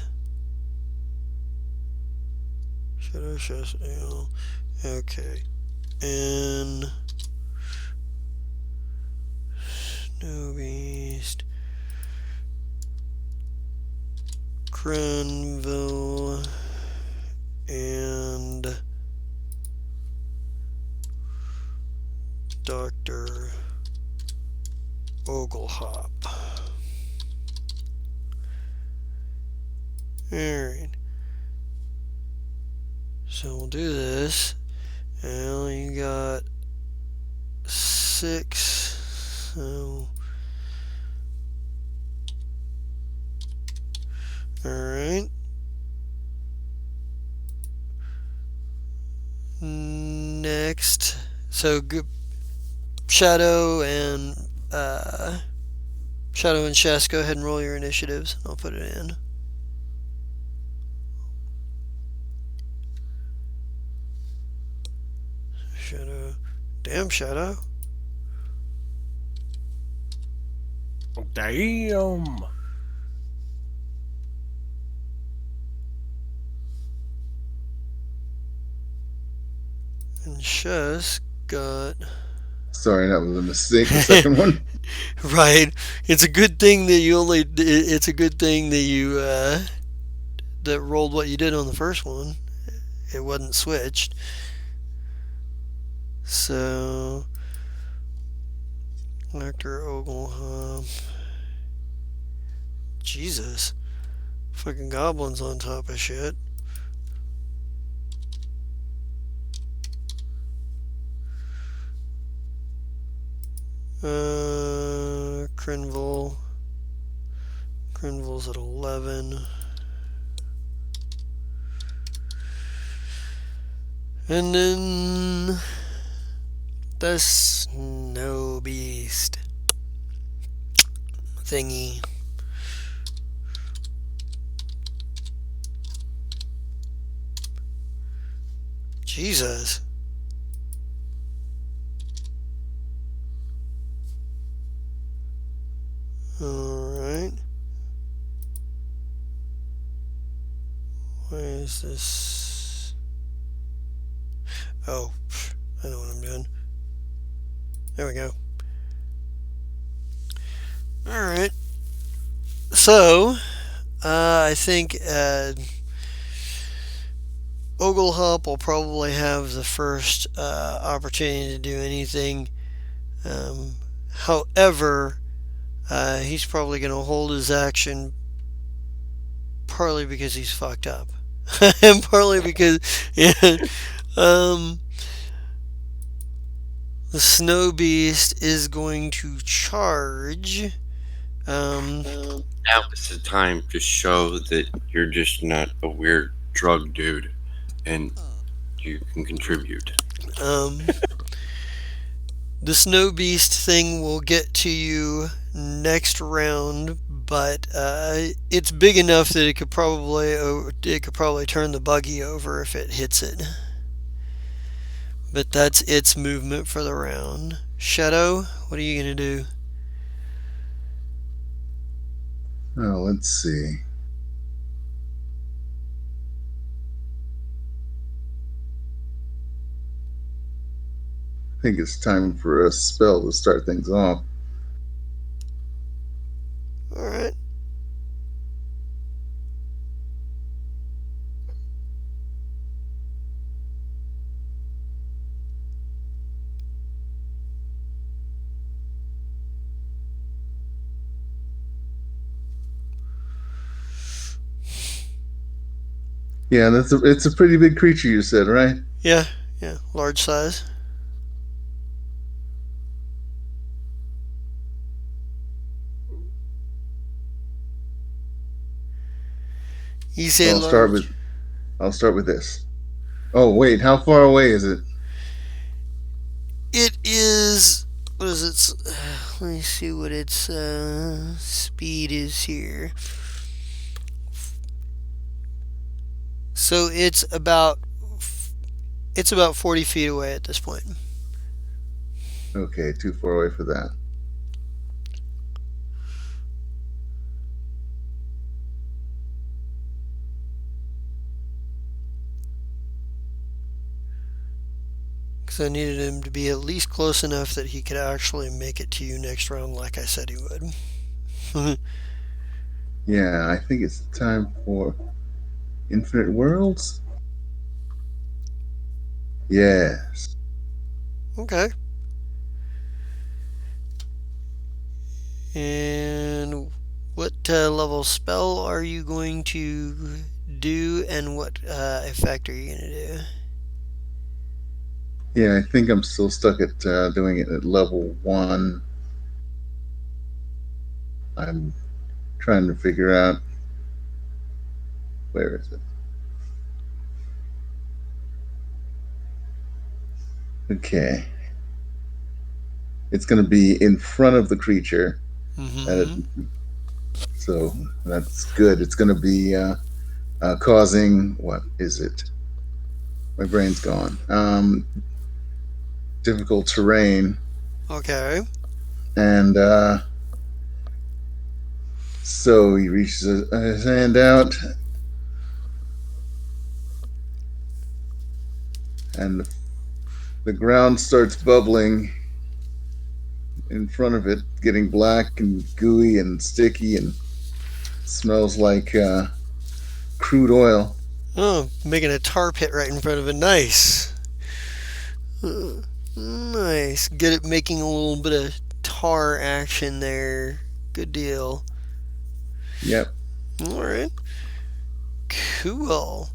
Speaker 1: shadow chess L. Okay, and snow beast Grenville and Dr. Oglehop. Alright. So we'll do this. And you got 6. So. Alright. Next. So Shadow and Chess, go ahead and roll your initiatives. I'll put it in. Shadow. Damn, Shadow.
Speaker 3: Damn.
Speaker 1: And Chess got.
Speaker 4: Sorry, that was a mistake. The second one.
Speaker 1: Right. It's a good thing that you that rolled what you did on the first one. It wasn't switched. So, Dr. Ogleham. Jesus. Fucking goblins on top of shit. Crinville. Crinville's at 11. And then the snow beast thingy. Jesus. Alright. Where is this? Oh, I know what I'm doing. There we go. Alright. So, I think Oglehop will probably have the first opportunity to do anything. However, he's probably going to hold his action partly because he's fucked up. And partly because the snow beast is going to charge.
Speaker 2: Now is the time to show that you're just not a weird drug dude and you can contribute.
Speaker 1: The snow beast thing will get to you next round, but it's big enough that it could probably turn the buggy over if it hits it. But that's its movement for the round. Shadow, what are you gonna do?
Speaker 4: Oh, let's see. I think it's time for a spell to start things off.
Speaker 1: All right.
Speaker 4: Yeah, it's a pretty big creature, you said, right?
Speaker 1: Yeah, large size. You say
Speaker 4: I'll
Speaker 1: large.
Speaker 4: start with this. Oh wait, how far away is it?
Speaker 1: It is. What is it? Let me see what its speed is here. So it's about 40 feet away at this point.
Speaker 4: Okay, too far away for that.
Speaker 1: Because I needed him to be at least close enough that he could actually make it to you next round, like I said he would.
Speaker 4: Yeah, I think it's time for Infinite Worlds. Yes.
Speaker 1: Okay. And what level spell are you going to do, and what effect are you going to do?
Speaker 4: Yeah, I think I'm still stuck at doing it at level 1. I'm trying to figure out where is it. Okay. It's going to be in front of the creature.
Speaker 1: Mm-hmm.
Speaker 4: So that's good. It's going to be causing, what is it? My brain's gone. Difficult terrain.
Speaker 1: Okay.
Speaker 4: And so he reaches his hand out, and the ground starts bubbling in front of it, getting black and gooey and sticky, and smells like crude oil.
Speaker 1: Oh, making a tar pit right in front of it. Nice. Nice. Good at making a little bit of tar action there. Good deal.
Speaker 4: Yep.
Speaker 1: All right. Cool.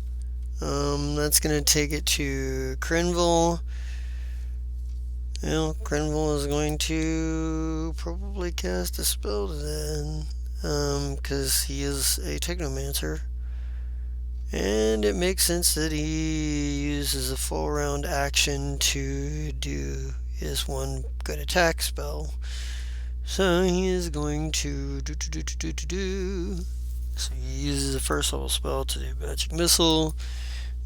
Speaker 1: That's gonna take it to Crenville. Well, Crenville is going to probably cast a spell then, because he is a technomancer. And it makes sense that he uses a full round action to do his one good attack spell. So he is going to do. So he uses a first level spell to do magic missile.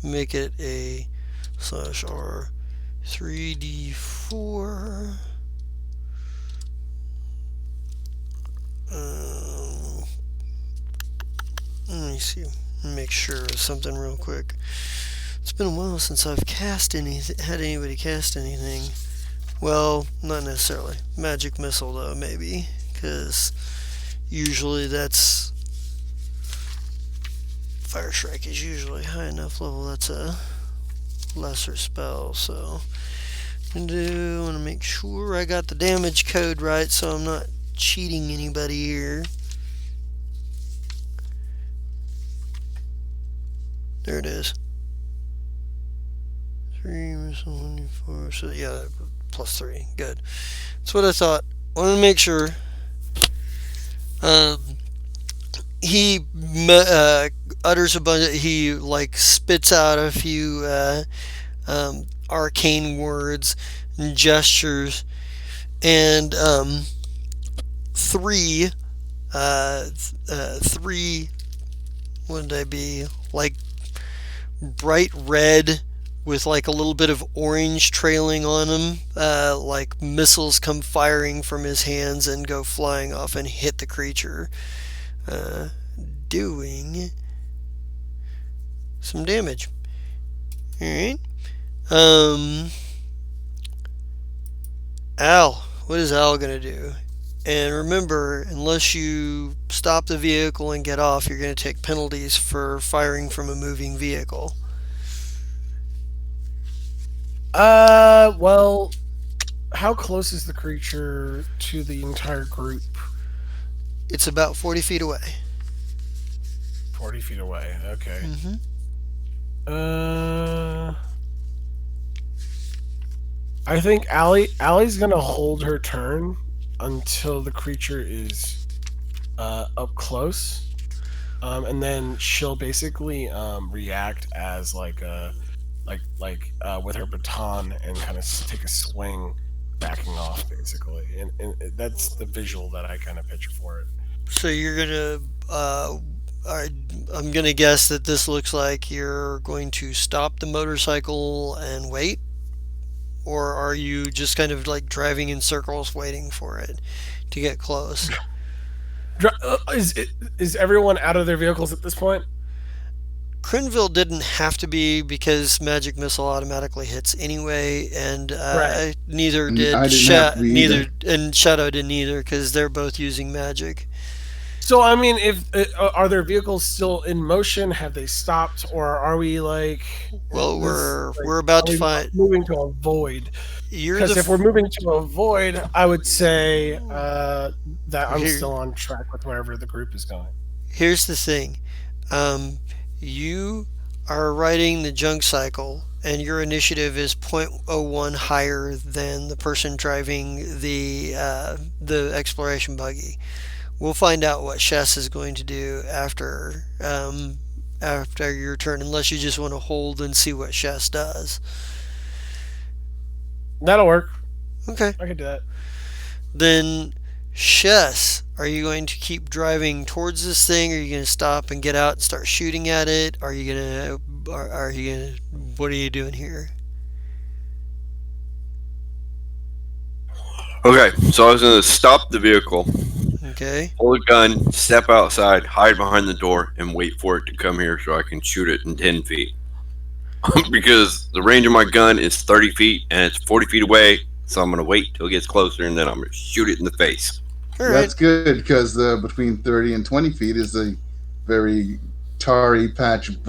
Speaker 1: Make it a /R 3d4. Let me see. Make sure of something real quick. It's been a while since I've had anybody cast anything. Well, not necessarily. Magic missile though, maybe, because usually that's fire strike is usually high enough level. That's a lesser spell, so I do want to make sure I got the damage code right, so I'm not cheating anybody here. There it is. 3 missile 4. So yeah, +3. Good. That's what I thought. Want to make sure. He utters a bunch. He like spits out a few arcane words and gestures, and three. What did I be like? Bright red with like a little bit of orange trailing on them, like missiles come firing from his hands and go flying off and hit the creature, doing some damage. Alright. Al. What is Al gonna do? And remember, unless you stop the vehicle and get off, you're going to take penalties for firing from a moving vehicle.
Speaker 3: Well, how close is the creature to the entire group?
Speaker 1: It's about 40 feet away.
Speaker 3: 40 feet away, okay.
Speaker 1: Mm-hmm.
Speaker 3: I think Allie's gonna hold her turn until the creature is up close, and then she'll basically react as like with her baton and kind of take a swing, backing off basically, and that's the visual that I kind of picture for it.
Speaker 1: So you're gonna, I'm gonna guess that this looks like you're going to stop the motorcycle and wait, or are you just kind of like driving in circles waiting for it to get close?
Speaker 3: Is everyone out of their vehicles at this point?
Speaker 1: Crenville didn't have to be because magic missile automatically hits anyway, and
Speaker 3: Right.
Speaker 1: neither
Speaker 4: I
Speaker 1: did
Speaker 4: didn't have to be
Speaker 1: neither,
Speaker 4: either.
Speaker 1: and Shadow didn't either because they're both using magic.
Speaker 3: So I mean, if are their vehicles still in motion? Have they stopped, or are we like?
Speaker 1: Well,
Speaker 3: this- like,
Speaker 1: we're about
Speaker 3: are
Speaker 1: to
Speaker 3: we
Speaker 1: find.
Speaker 3: moving to a void?
Speaker 1: You're
Speaker 3: Because
Speaker 1: the
Speaker 3: if we're moving to a void, I would say that I'm
Speaker 1: Here-
Speaker 3: still on track with wherever the group is going.
Speaker 1: Here's the thing, you are riding the junk cycle, and your initiative is .01 higher than the person driving the exploration buggy. We'll find out what Shess is going to do after your turn, unless you just want to hold and see what Shess does.
Speaker 3: That'll work.
Speaker 1: Okay.
Speaker 3: I can do that.
Speaker 1: Then, Shess, are you going to keep driving towards this thing? Or are you going to stop and get out and start shooting at it? Are you gonna? What are you doing here?
Speaker 2: Okay, so I was gonna stop the vehicle,
Speaker 1: Okay.
Speaker 2: hold a gun, step outside, hide behind the door, and wait for it to come here so I can shoot it in 10 feet. Because the range of my gun is 30 feet and it's 40 feet away, so I'm gonna wait till it gets closer and then I'm gonna shoot it in the face.
Speaker 1: All right.
Speaker 4: That's good because between 30 and 20 feet is a very tarry patch of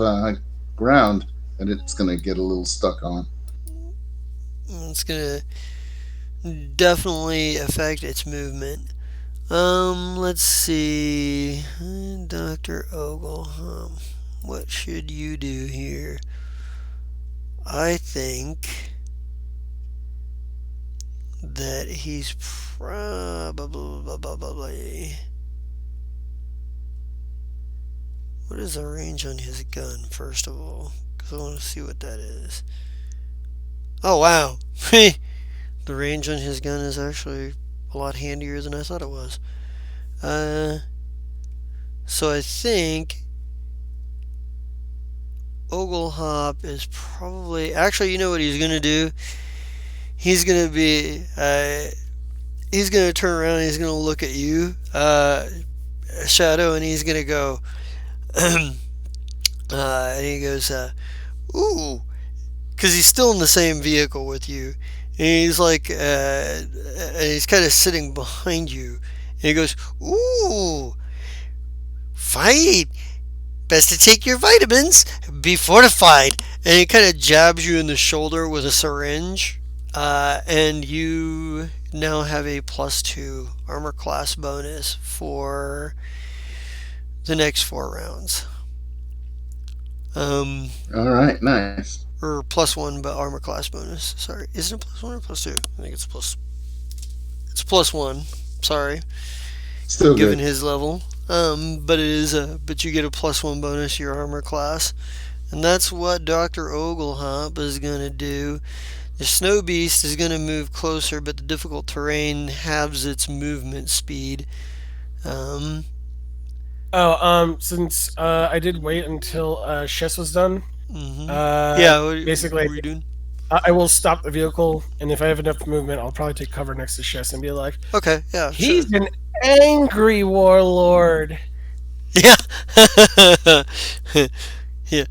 Speaker 4: ground that it's going to get a little stuck on.
Speaker 1: It's gonna definitely affect its movement. Let's see. Dr. Ogleham. What should you do here? I think that he's probably. What is the range on his gun, first of all? Because I want to see what that is. Oh, wow. The range on his gun is actually a lot handier than I thought it was. Uh, so I think Oglehop is probably. Actually, you know what he's going to do? He's going to be. He's going to turn around and he's going to look at you, Shadow, and he's going to go. And he goes, ooh, because he's still in the same vehicle with you. And he's like, and he's kind of sitting behind you. And he goes, ooh, fight. Best to take your vitamins. Be fortified. And he kind of jabs you in the shoulder with a syringe. And you now have a +2 armor class bonus for the next 4 rounds.
Speaker 4: All right, nice.
Speaker 1: Or +1, but armor class bonus. Sorry, is it a +1 or +2? I think it's plus. It's +1. Sorry,
Speaker 4: Still
Speaker 1: given
Speaker 4: good.
Speaker 1: his level. But it is but you get a +1 bonus to your armor class, and that's what Doctor Oglehop is gonna do. The snow beast is gonna move closer, but the difficult terrain halves its movement speed. Um,
Speaker 3: Since I did wait until Shess was done,
Speaker 1: mm-hmm. Yeah,
Speaker 3: basically,
Speaker 1: what were you doing?
Speaker 3: I will stop the vehicle, and if I have enough movement, I'll probably take cover next to Shess and be like,
Speaker 1: Okay, yeah, sure.
Speaker 3: "He's an angry warlord."
Speaker 1: Yeah. Yeah.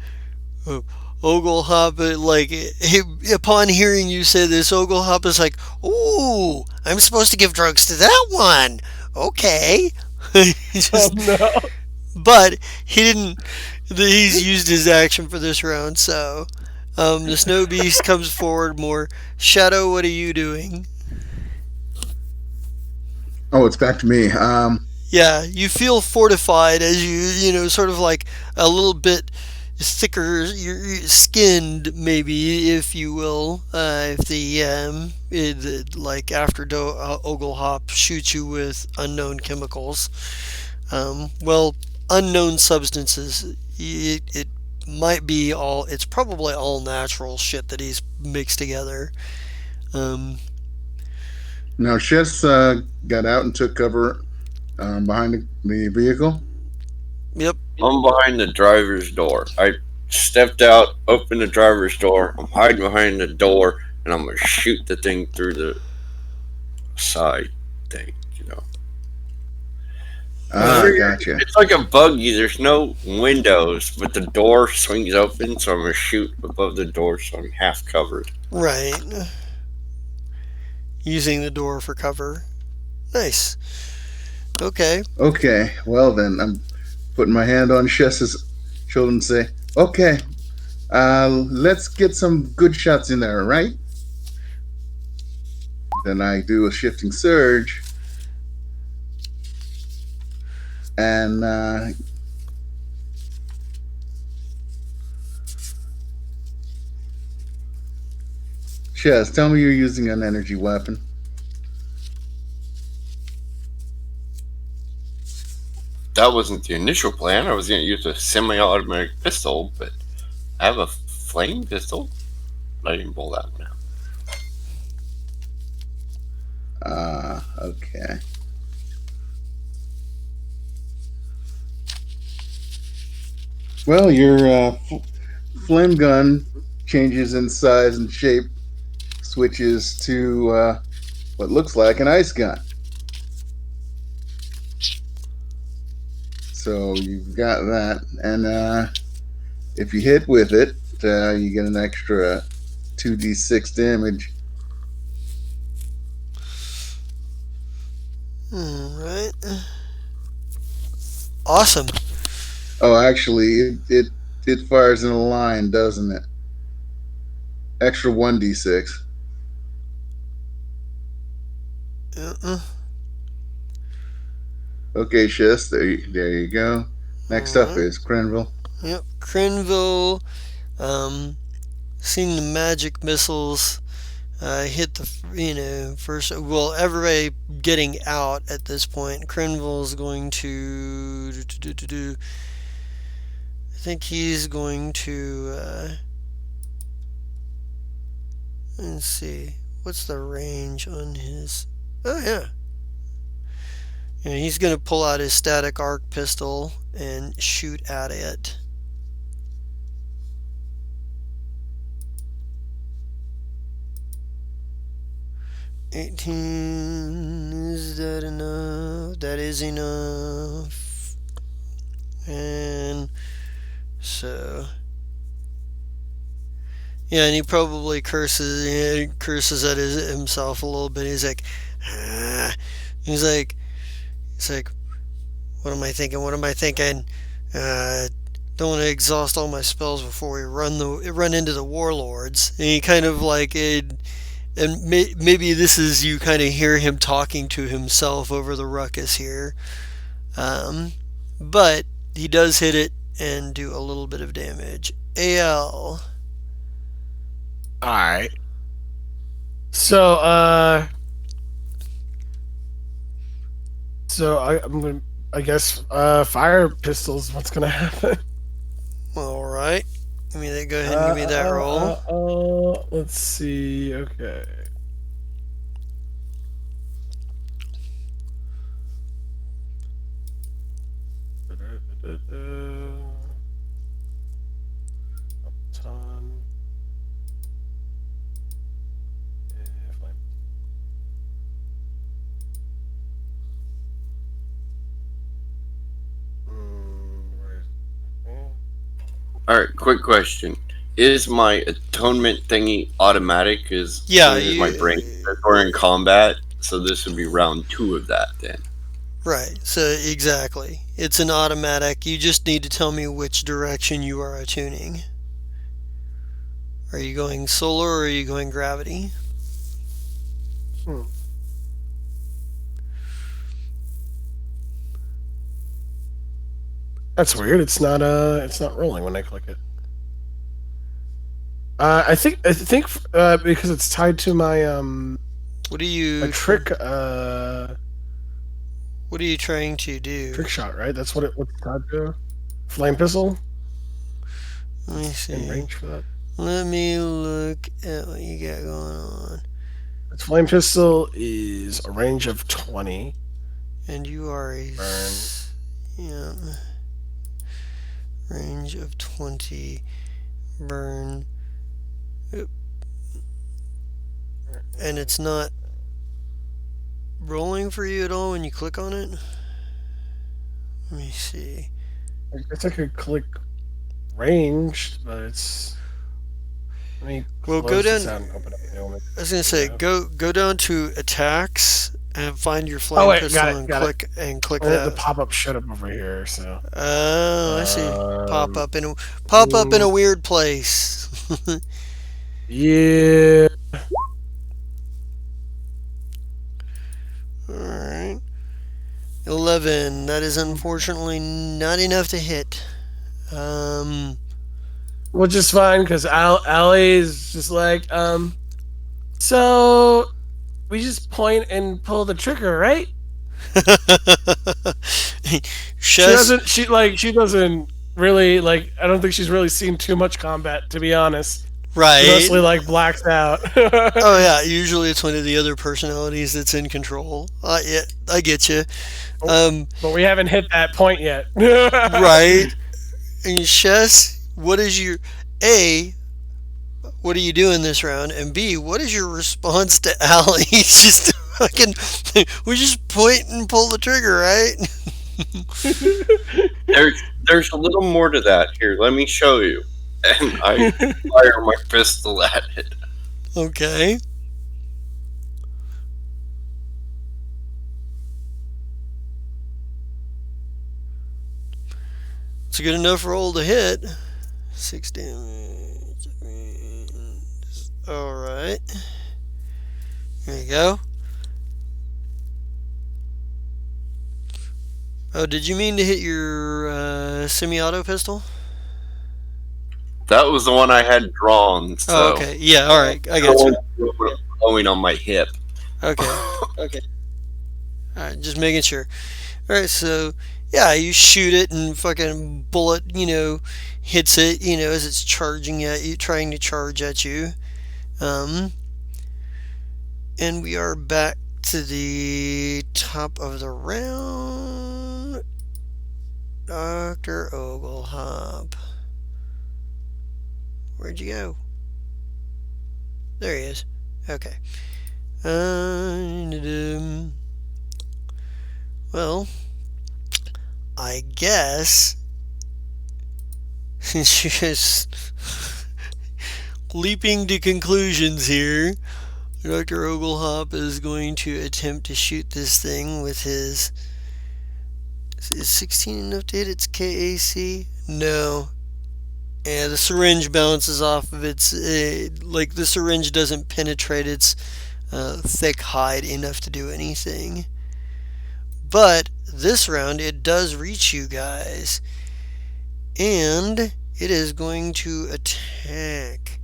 Speaker 1: Oglehop, like, upon hearing you say this, Oglehop is like, "Ooh, I'm supposed to give drugs to that one. Okay."
Speaker 3: Oh
Speaker 1: Just,
Speaker 3: no!
Speaker 1: but he didn't. He's used his action for this round, so the snow beast comes forward more. Shadow, what are you doing?
Speaker 4: Oh, it's back to me.
Speaker 1: Yeah, you feel fortified as sort of like a little bit thicker, you're skinned, maybe, if you will. If like after Oglehop shoots you with unknown chemicals, well, unknown substances. It might be all. It's probably all natural shit that he's mixed together. Um,
Speaker 4: Now, Chess got out and took cover behind the vehicle.
Speaker 1: yep.
Speaker 2: I'm behind the driver's door. I stepped out, opened the driver's door. I'm hiding behind the door, and I'm gonna shoot the thing through the side thing. You know,
Speaker 4: Ah, gotcha.
Speaker 2: it's like a buggy. There's no windows, but the door swings open, so I'm gonna shoot above the door, so I'm half covered.
Speaker 1: Right. Using the door for cover. Nice. Okay.
Speaker 4: Okay, well then, I'm putting my hand on Chess's shoulder and say, "Okay, let's get some good shots in there, right?" Then I do a shifting surge, and Chess, tell me you're using an energy weapon.
Speaker 2: That wasn't the initial plan. I was gonna use a semi-automatic pistol, but I have a flame pistol. I didn't pull that now.
Speaker 4: Okay. Well, your flame gun changes in size and shape, switches to what looks like an ice gun. So you've got that, and if you hit with it, you get an extra 2d6 damage.
Speaker 1: All right. Awesome.
Speaker 4: Oh, actually, it fires in a line, doesn't it? Extra 1d6.
Speaker 1: Uh-uh.
Speaker 4: Okay, Shis, there you go. Next up
Speaker 1: Alright.
Speaker 4: is Crenville.
Speaker 1: Yep. Crinville, um, seeing the magic missiles hit the, first. Well, everybody getting out at this point. Crinville's going to. I think he's going to. Let's see. What's the range on his. Oh, yeah. He's going to pull out his static arc pistol and shoot at it. $18. Is that enough? That is enough. And so. Yeah, and he probably curses at himself a little bit. He's like, ah. He's like, he's like, what am I thinking? What am I thinking? Uh, don't want to exhaust all my spells before we run into the warlords. And he kind of like it, and maybe this is you kind of hear him talking to himself over the ruckus here. Um, but he does hit it and do a little bit of damage. AL.
Speaker 3: All right. So, I'm gonna, I guess, fire pistols. What's gonna happen?
Speaker 1: All right. Give me that. Go ahead and give me that roll.
Speaker 3: Let's see. Okay. Ton.
Speaker 2: All right, quick question: is my atonement thingy automatic as
Speaker 1: Yeah,
Speaker 2: soon as my brain says we're in combat? So this would be round 2 of that then.
Speaker 1: right. So exactly, it's an automatic. You just need to tell me which direction you are attuning. Are you going solar or are you going gravity?
Speaker 3: Hmm. That's weird. It's not rolling when I click it. I think because it's tied to my
Speaker 1: What are you?
Speaker 3: my trick
Speaker 1: What are you trying to do?
Speaker 3: trick shot, right? That's what's tied to. Flame pistol
Speaker 1: Let me
Speaker 3: in
Speaker 1: see.
Speaker 3: range for that.
Speaker 1: Let me look at what you got going on.
Speaker 3: Its flame pistol is a range of 20.
Speaker 1: And you are a
Speaker 3: Burn.
Speaker 1: Yeah, range of 20. Burn. Oop. And it's not rolling for you at all when you click on it. Let me see.
Speaker 3: I guess I could click ranged, but it's. Let me
Speaker 1: Well,
Speaker 3: close this out and open up the element.
Speaker 1: I was gonna say go down to attacks and find your
Speaker 3: Oh
Speaker 1: flame
Speaker 3: wait,
Speaker 1: pistol
Speaker 3: got it.
Speaker 1: and click
Speaker 3: The
Speaker 1: that.
Speaker 3: pop up showed up over here, so.
Speaker 1: Oh, I see. Pop
Speaker 3: Um,
Speaker 1: up in a weird place.
Speaker 3: yeah.
Speaker 1: All right. 11. That is unfortunately not enough to hit.
Speaker 3: Which is fine because Allie is just like, so we just point and pull the trigger, right?
Speaker 1: Chess,
Speaker 3: She doesn't really like. I don't think she's really seen too much combat, to be honest. She
Speaker 1: right?
Speaker 3: mostly like blacks out.
Speaker 1: Oh yeah. Usually it's one of the other personalities that's in control. Yeah, I get you.
Speaker 3: But we haven't hit that point yet.
Speaker 1: Right. And Chess, what is your A? What are you doing this round? And B, what is your response to Allie? He's just fucking. We just point and pull the trigger, right?
Speaker 2: There's a little more to that. Here, let me show you. And I fire my pistol at it.
Speaker 1: Okay. It's a good enough roll to hit. 6 damage. Alright. There you go. Oh, did you mean to hit your semi-auto pistol?
Speaker 2: That was the one I had drawn,
Speaker 1: Oh,
Speaker 2: so
Speaker 1: okay. Yeah, alright. I got you.
Speaker 2: blowing on my hip.
Speaker 1: Okay. Alright, just making sure. Alright, so, yeah, you shoot it and fucking bullet, hits it, as it's charging at you, trying to charge at you. And we are back to the top of the round. Dr. Oglehop. Where'd you go? There he is. Okay. Well, I guess just leaping to conclusions here. Dr. Oglehop is going to attempt to shoot this thing with his. Is 16 enough to hit its KAC? No. Yeah, the syringe bounces off of its. Like, the syringe doesn't penetrate its thick hide enough to do anything. But this round, it does reach you guys. And it is going to attack.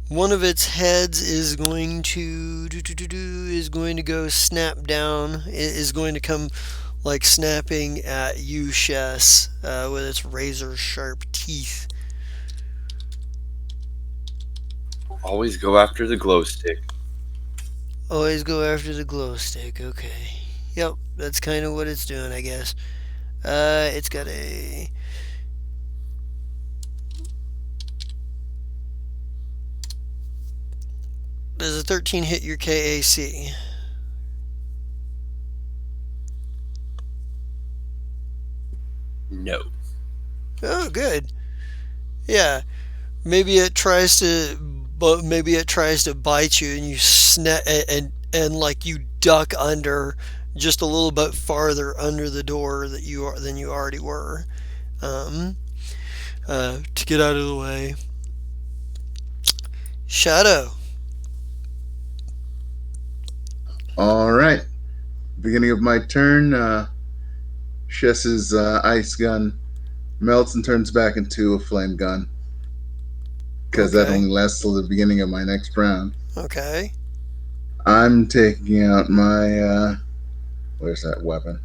Speaker 1: One of its heads is going to go snap down. It is going to come like snapping at you, Shess, with its razor sharp teeth.
Speaker 2: Always go after the glow stick.
Speaker 1: Always go after the glow stick. Okay. Yep, that's kind of what it's doing, I guess. It's got a. Does a 13 hit your KAC?
Speaker 2: No.
Speaker 1: Oh, good. Yeah. Maybe it tries to bite you, and you snap and like you duck under just a little bit farther under the door than you already were, to get out of the way. Shadow.
Speaker 4: All right. Beginning of my turn, Shess's ice gun melts and turns back into a flame gun. Because that
Speaker 1: Okay.
Speaker 4: only lasts till the beginning of my next round.
Speaker 1: Okay.
Speaker 4: I'm taking out my, where's that weapon?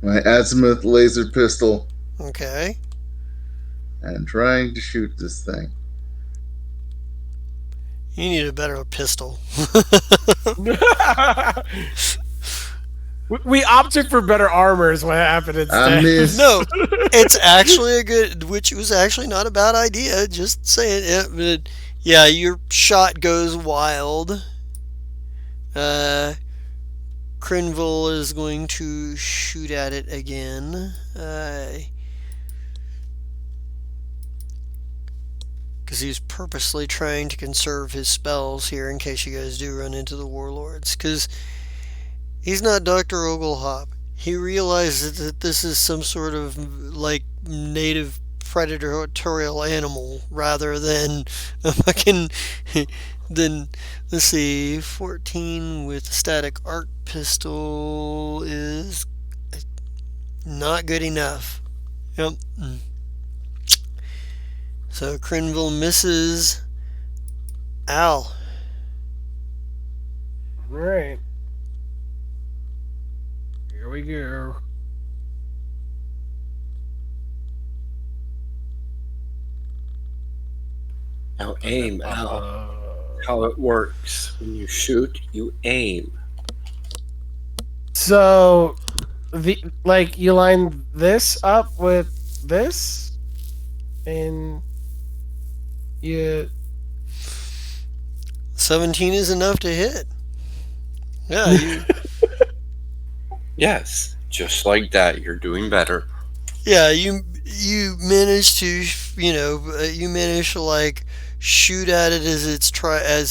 Speaker 4: My azimuth laser pistol
Speaker 1: Okay.
Speaker 4: and trying to shoot this thing.
Speaker 1: You need a better pistol.
Speaker 3: We opted for better armor is what happened
Speaker 4: I
Speaker 3: instead.
Speaker 4: missed.
Speaker 1: No, it's actually which was actually not a bad idea. Just saying it, but yeah, your shot goes wild. Crinville is going to shoot at it again. Because he's purposely trying to conserve his spells here in case you guys do run into the warlords. Because he's not Dr. Oglehop. He realizes that this is some sort of like native predatorial animal rather than a fucking. Then let's see, 14 with static arc pistol is not good enough. Yep. So Crinville misses. Al.
Speaker 3: Right. Here we go.
Speaker 2: Now aim, Al. How it works. When you shoot, you aim.
Speaker 3: So, you line this up with this, and you.
Speaker 1: 17 is enough to hit. Yeah, you.
Speaker 2: Yes, just like that. You're doing better.
Speaker 1: Yeah, you managed to you manage to like shoot at it as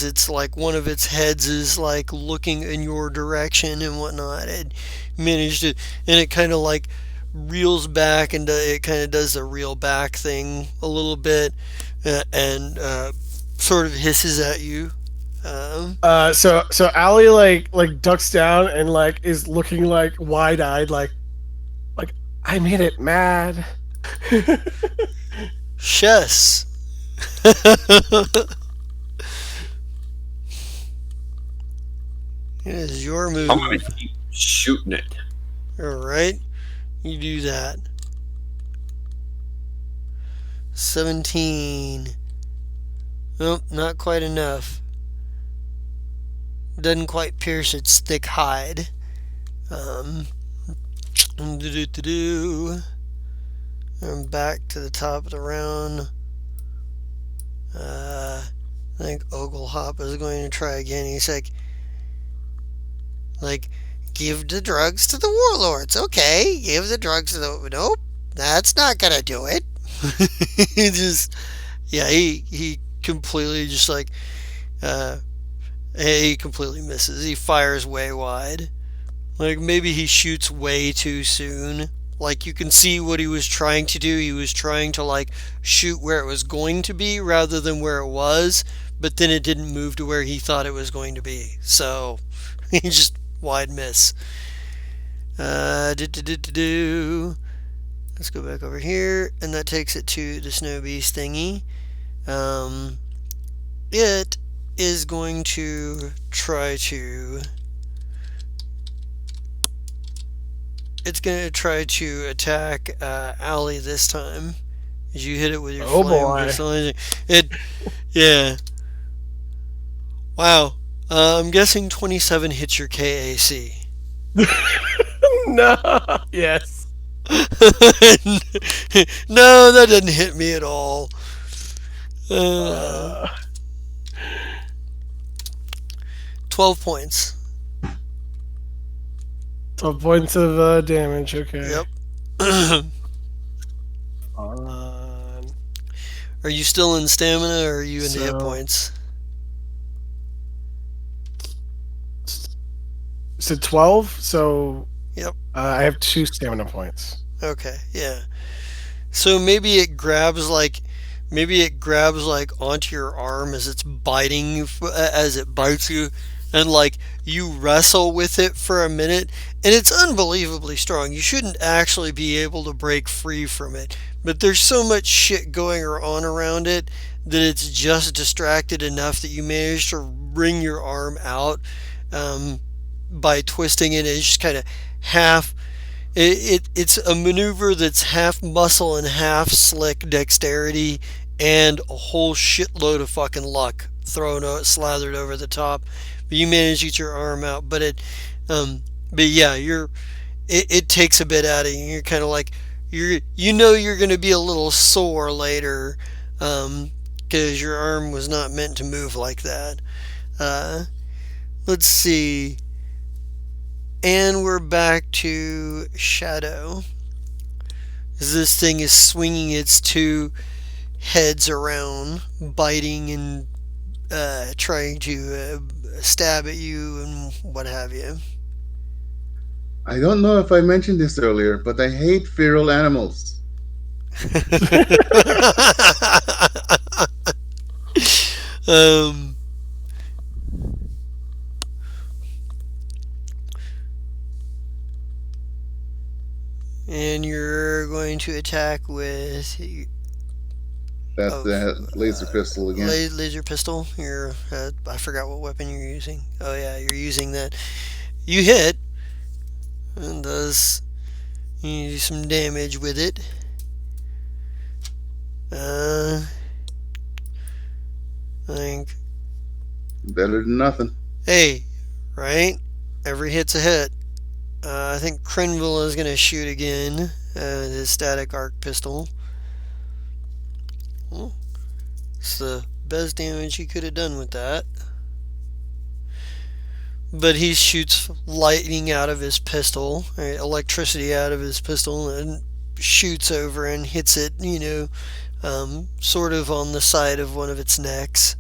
Speaker 1: it's like one of its heads is like looking in your direction and whatnot, and manage to, and it kind of like reels back, and it kind of does the reel back thing a little bit, and sort of hisses at you.
Speaker 3: So Allie like ducks down and like is looking like wide eyed, like I made it mad.
Speaker 1: Chess. It is your
Speaker 2: I'm gonna
Speaker 1: move.
Speaker 2: keep shooting it.
Speaker 1: All right, you do that. 17. Nope, not quite enough. Doesn't quite pierce its thick hide. Um, do. I'm back to the top of the round. I think Oglehop is going to try again. He's like, give the drugs to the warlords. Okay, give the drugs to the. Nope, that's not gonna do it. He just, yeah, he completely just like, uh, he completely misses. He fires way wide. Like maybe he shoots way too soon. Like you can see what he was trying to do. He was trying to like shoot where it was going to be rather than where it was, but then it didn't move to where he thought it was going to be. So he just wide miss. Let's go back over here, and that takes it to the snow beast thingy. It is going to try to. It's going to try to attack Allie this time. As you hit it with your
Speaker 3: Oh
Speaker 1: flame
Speaker 3: boy.
Speaker 1: pistol. It, yeah. Wow. I'm guessing 27 hits your KAC.
Speaker 3: No. Yes.
Speaker 1: No, that doesn't hit me at all. 12 points.
Speaker 3: 12 points of damage. Okay.
Speaker 1: Yep.
Speaker 3: Uh,
Speaker 1: Are you still in stamina, or are you in the hit
Speaker 3: So-
Speaker 1: points?
Speaker 3: so 12. So
Speaker 1: Yep.
Speaker 3: I have 2 stamina points.
Speaker 1: Okay, yeah. So maybe it grabs like onto your arm as it's biting you, as it bites you, and like you wrestle with it for a minute, and it's unbelievably strong. You shouldn't actually be able to break free from it, but there's so much shit going on around it that it's just distracted enough that you manage to wring your arm out, by twisting it. It's just kind of half. It's a maneuver that's half muscle and half slick dexterity and a whole shitload of fucking luck slathered over the top. But you manage to get your arm out, but yeah, it takes a bit out of you. You're kind of like you're going to be a little sore later, because your arm was not meant to move like that. Let's see. And we're back to Shadow. This thing is swinging its 2 heads around, biting and trying to stab at you and what have you.
Speaker 4: I don't know if I mentioned this earlier, but I hate feral animals.
Speaker 1: um, and you're going to attack with
Speaker 4: That's
Speaker 1: Oh,
Speaker 4: the laser pistol again.
Speaker 1: laser pistol. I forgot what weapon you're using. Oh yeah, you're using that. You hit, and you do some damage with it. I think.
Speaker 4: Better than nothing.
Speaker 1: Hey, right? Every hit's a hit. I think Crenville is going to shoot again. His static arc pistol. Well, it's the best damage he could have done with that. But he shoots lightning out of his pistol, or electricity out of his pistol, and shoots over and hits it, sort of on the side of one of its necks.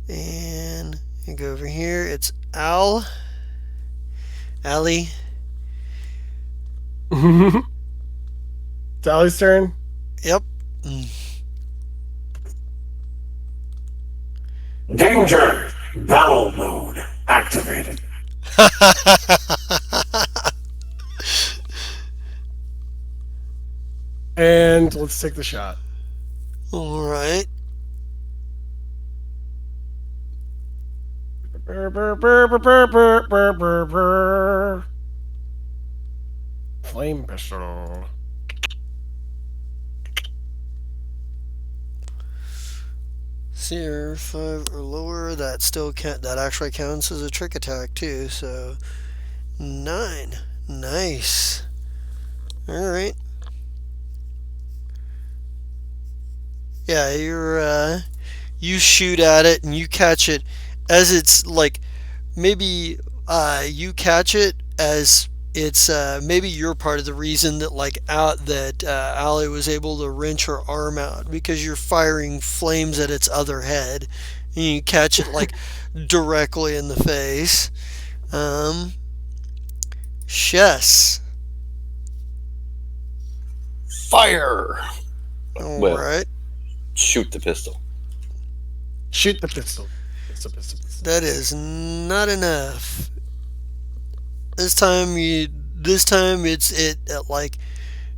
Speaker 1: And you go over here. It's Allie.
Speaker 3: It's Allie's turn.
Speaker 1: Yep.
Speaker 5: Danger! Battle mode activated.
Speaker 3: And let's take the shot.
Speaker 1: All right.
Speaker 3: Brr, brr, brr, brr, brr, brr, brr, brr, brr. Flame pistol.
Speaker 1: CR5 or lower. That actually counts as a trick attack too. So 9. Nice. All right. Yeah, you shoot at it and you catch it as it's like maybe you catch it as it's maybe you're part of the reason that Allie was able to wrench her arm out because you're firing flames at its other head and you catch it like directly in the face. Chess.
Speaker 2: Fire!
Speaker 1: All
Speaker 2: Well,
Speaker 1: right.
Speaker 2: shoot the pistol.
Speaker 3: Shoot the pistol. Pistol.
Speaker 1: That is not enough. This time like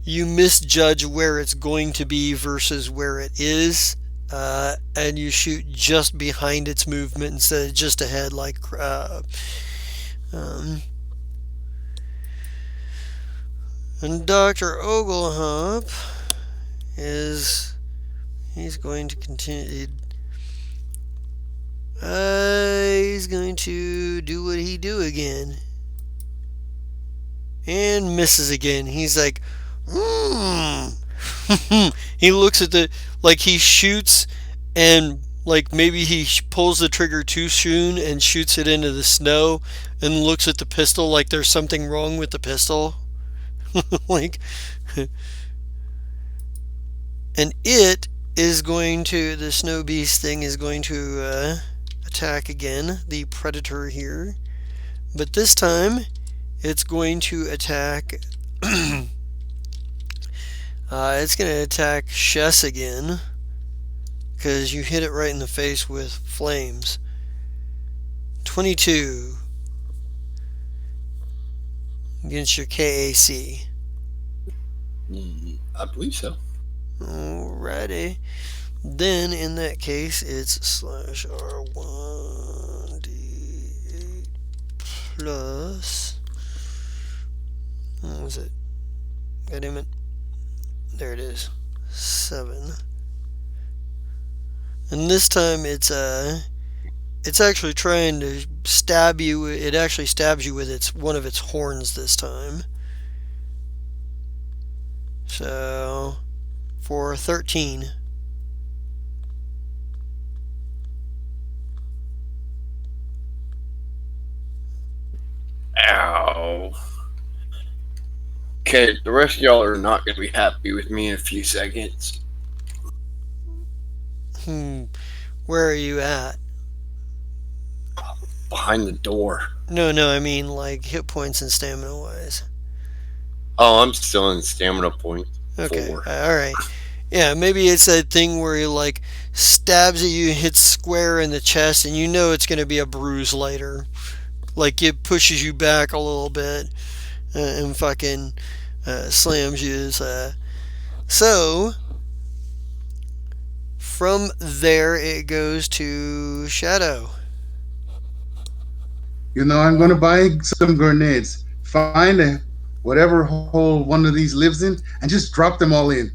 Speaker 1: you misjudge where it's going to be versus where it is, and you shoot just behind its movement instead of just ahead like and Dr. Oglehop he's going to continue. He's going to do what he do again. And misses again. He's like, He looks at he shoots and like maybe he pulls the trigger too soon and shoots it into the snow and looks at the pistol like there's something wrong with the pistol. like, and the snow beast thing is going to attack again, the predator here. But this time, it's going to attack. It's going to attack Shess again. Because you hit it right in the face with flames. 22. Against your KAC.
Speaker 2: I believe so.
Speaker 1: Alrighty. Then, in that case, it's /R1d8 plus. What was it? God damn it. There it is. 7. And this time it's actually trying to stab you. It actually stabs you with one of its horns this time. So for 13.
Speaker 2: Ow. Okay, the rest of y'all are not going to be happy with me in a few seconds.
Speaker 1: Where are you at?
Speaker 2: Behind the door.
Speaker 1: No, I mean like hit points and stamina wise.
Speaker 2: Oh, I'm still in stamina point.
Speaker 1: Okay,
Speaker 2: 4.
Speaker 1: alright. Yeah, maybe it's that thing where he like stabs at you, hits square in the chest, and you know it's going to be a bruise later. Like it pushes you back a little bit and fucking slams you. So from there it goes to Shadow.
Speaker 4: I'm going to buy some grenades. Find whatever hole one of these lives in and just drop them all in.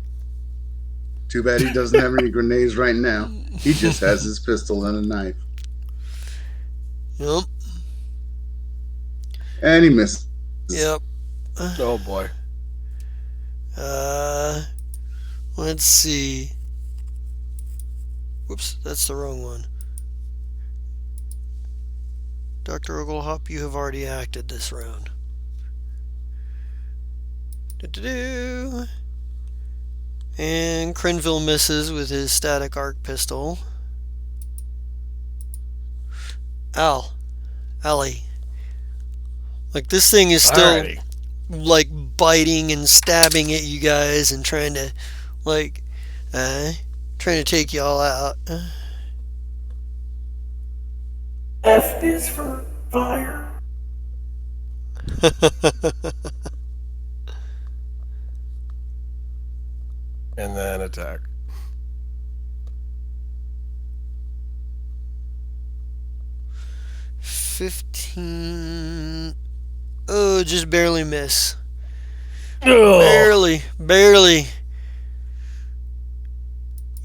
Speaker 4: Too bad he doesn't have any grenades right now. He just has his pistol and a knife.
Speaker 1: Yep.
Speaker 4: And he misses.
Speaker 1: Yep.
Speaker 3: Oh boy.
Speaker 1: Let's see. Whoops, that's the wrong one. Dr. Oglehop, you have already acted this round. And Crenville misses with his static arc pistol. Allie. Like, this thing is still,
Speaker 3: Alrighty.
Speaker 1: like, biting and stabbing at you guys and trying to, like, trying to take y'all out.
Speaker 5: F is for fire.
Speaker 3: And then attack.
Speaker 1: $15. Oh, just barely miss.
Speaker 3: Ugh.
Speaker 1: Barely.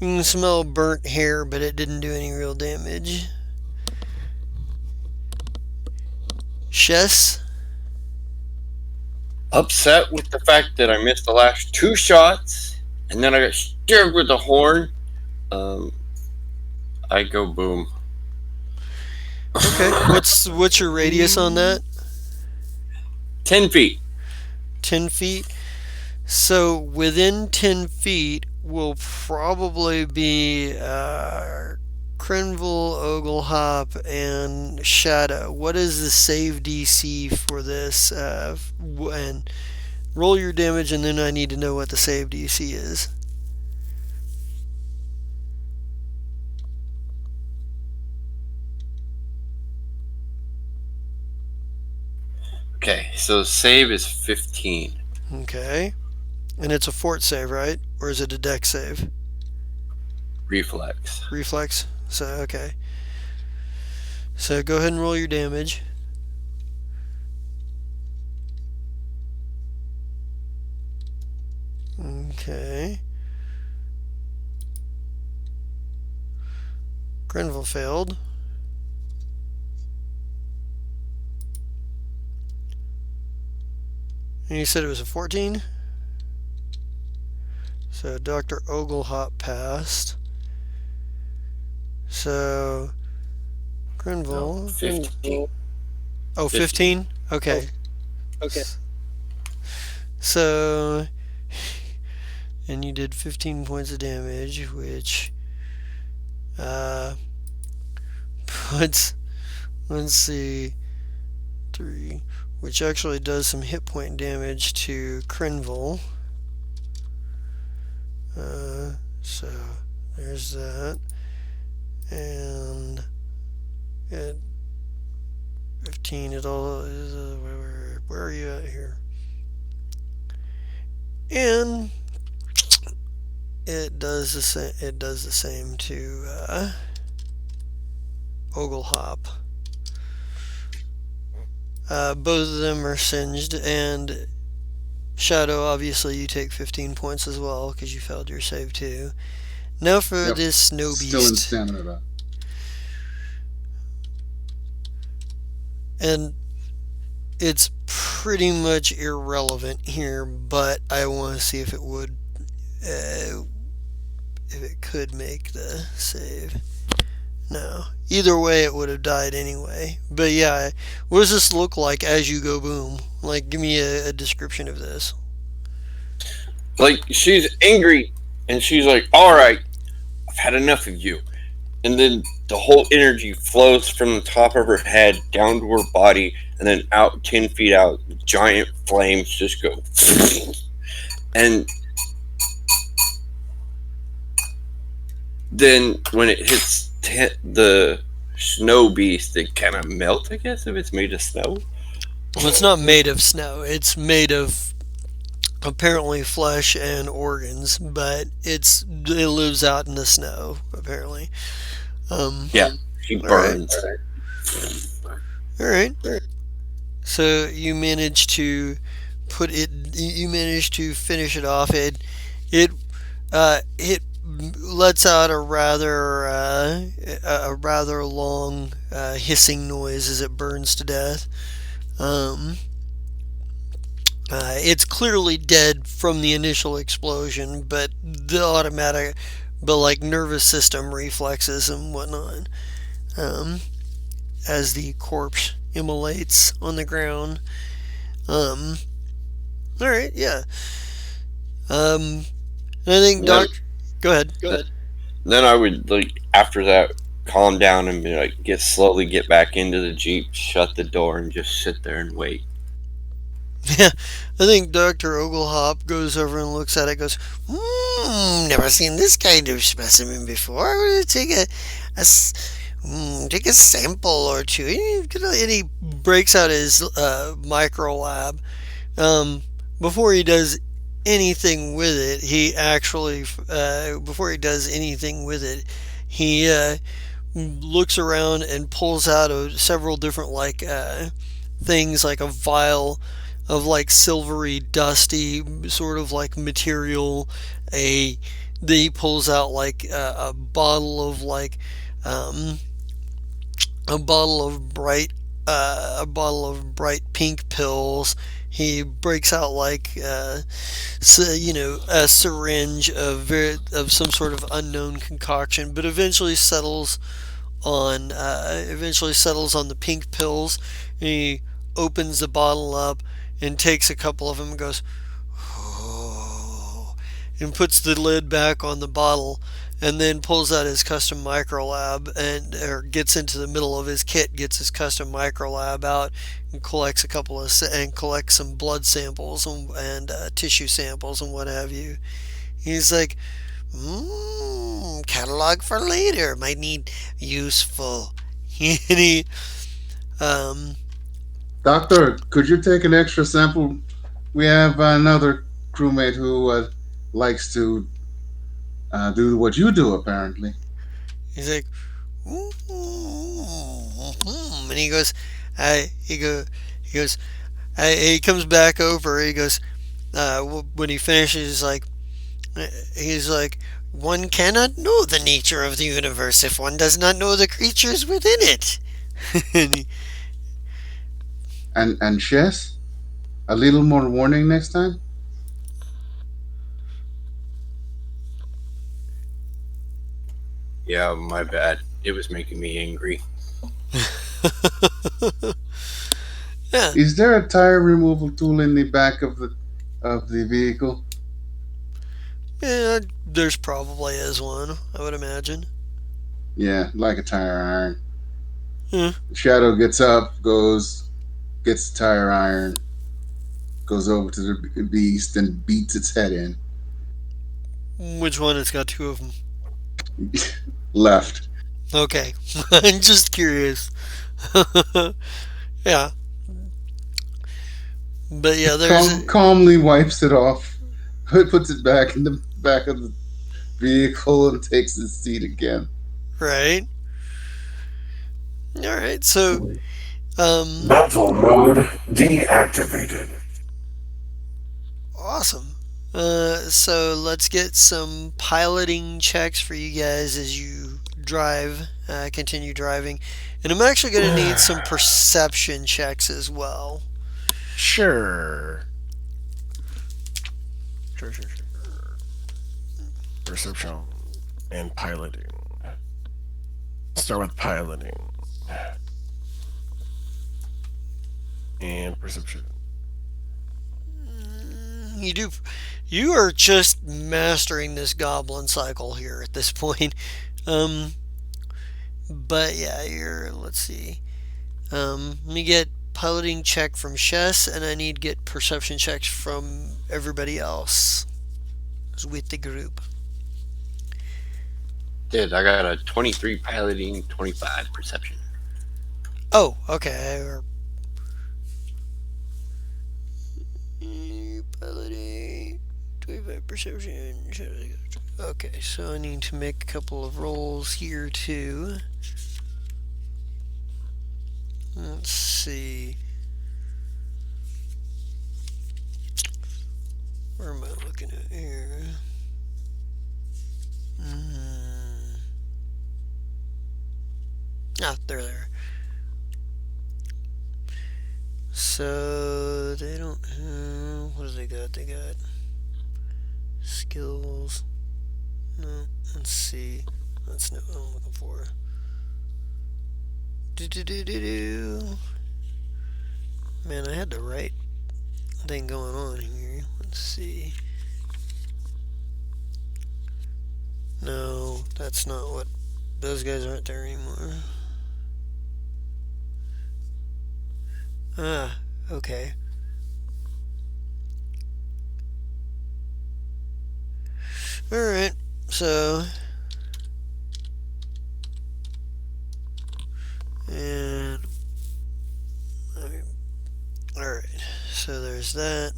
Speaker 1: You can smell burnt hair, but it didn't do any real damage. Chess?
Speaker 2: Upset with the fact that I missed the last 2 shots, and then I got stabbed with the horn. I go boom.
Speaker 1: Okay. What's your radius on that?
Speaker 2: 10 feet.
Speaker 1: 10 feet. So within 10 feet will probably be Crenville, Oglehop, and Shadow. What is the save DC for this? And roll your damage, and then I need to know what the save DC is.
Speaker 2: Okay, so save is 15.
Speaker 1: Okay. And it's a fort save, right? Or is it a deck save?
Speaker 2: Reflex.
Speaker 1: Reflex. So, okay. So go ahead and roll your damage. Okay. Grenville failed. And you said it was a 14? So Dr. Oglehop passed. So Grenville.
Speaker 2: No, 15.
Speaker 1: Oh, 15? Okay.
Speaker 6: Okay.
Speaker 1: So, and you did 15 points of damage, which puts, let's see, 3, which actually does some hit point damage to Crenville. So there's that. And at 15, it all is, where are you at here? And it does the same. It does the same to Oglehop. Both of them are singed, and Shadow, obviously you take 15 points as well because you failed your save too. Now for
Speaker 4: Yep.
Speaker 1: this snow beast.
Speaker 4: Still in stamina though.
Speaker 1: And it's pretty much irrelevant here, but I want to see if it would, if it could make the save. No. Either way, it would have died anyway. But yeah, what does this look like as you go boom? Like, give me a description of this.
Speaker 2: Like, she's angry, and she's like, alright, I've had enough of you. And then the whole energy flows from the top of her head down to her body, and then out 10 feet out, giant flames just go. And then when it hits the snow beast, it kind of melts, I guess, if it's made of snow.
Speaker 1: Well, it's not made of snow. It's made of apparently flesh and organs, but it lives out in the snow apparently.
Speaker 2: Yeah, she burns.
Speaker 1: All right. So you manage to put it. You manage to finish it off. It lets out a rather long hissing noise as it burns to death. It's clearly dead from the initial explosion, but the automatic, like nervous system reflexes and whatnot, as the corpse immolates on the ground. All right, yeah. And I think
Speaker 2: And then,
Speaker 1: Go ahead.
Speaker 2: then I would like after that calm down and be like slowly get back into the jeep, shut the door, and just sit there and wait.
Speaker 1: Yeah, I think Dr. Oglehop goes over and looks at it. Goes, never seen this kind of specimen before. I'm gonna take a sample or two. And he breaks out his micro lab. Um, Before he does anything with it, before he does anything with it, he looks around and pulls out several different things, like a vial of like silvery, dusty sort of like material. A He pulls out like um, a bottle of bright pink pills. He breaks out a syringe of some sort of unknown concoction, but eventually settles on the pink pills. He opens the bottle up and takes a couple of them and goes, oh, and puts the lid back on the bottle, and then pulls out his custom micro lab or gets into the middle of his kit, gets his custom micro lab out, and collects some blood samples and tissue samples and what have you. He's like, catalog for later. Might need useful. And um,
Speaker 4: Doctor, could you take an extra sample? We have another crewmate who likes to do what you do, apparently.
Speaker 1: he's like, and he goes, he goes, he comes back over. He goes, when he finishes, he's like, one cannot know the nature of the universe if one does not know the creatures within it. And
Speaker 4: And Chess, a little more warning next time.
Speaker 2: Yeah, my bad. It was making me angry.
Speaker 1: yeah,
Speaker 4: Is there a tire removal tool in the back of the vehicle?
Speaker 1: yeah, there's probably is one, I would imagine.
Speaker 4: Yeah, like a tire iron.
Speaker 1: Yeah.
Speaker 4: Shadow gets up, gets the tire iron, goes over to the beast and beats its head in.
Speaker 1: Which one? It's got two of them.
Speaker 4: Left.
Speaker 1: Okay, I'm just curious. Yeah, but yeah,
Speaker 4: Calmly wipes it off, puts it back in the back of the vehicle, and takes his seat again.
Speaker 1: right. All right, so
Speaker 5: Battle mode deactivated.
Speaker 1: awesome. So let's get some piloting checks for you guys as you continue driving, and I'm actually going to need some perception checks as well.
Speaker 3: Sure. Perception and piloting. Start with piloting. And perception.
Speaker 1: You are just mastering this goblin cycle here at this point. But yeah, let's see. Let me get piloting check from Chess, and I need to get perception checks from everybody else who's with the group.
Speaker 2: Did I got a 23 piloting, 25 perception.
Speaker 1: Oh, okay. Piloting, 25 perception. Okay, so I need to make a couple of rolls here too. Let's see. Where am I looking at here? There. So they don't have. What do they got? They got skills. No, let's see. That's not what I'm looking for. Man, I had the right thing going on here. Let's see. No, that's not what. Those guys aren't there anymore. Ah, okay. Alright, so. And. Alright, so there's that.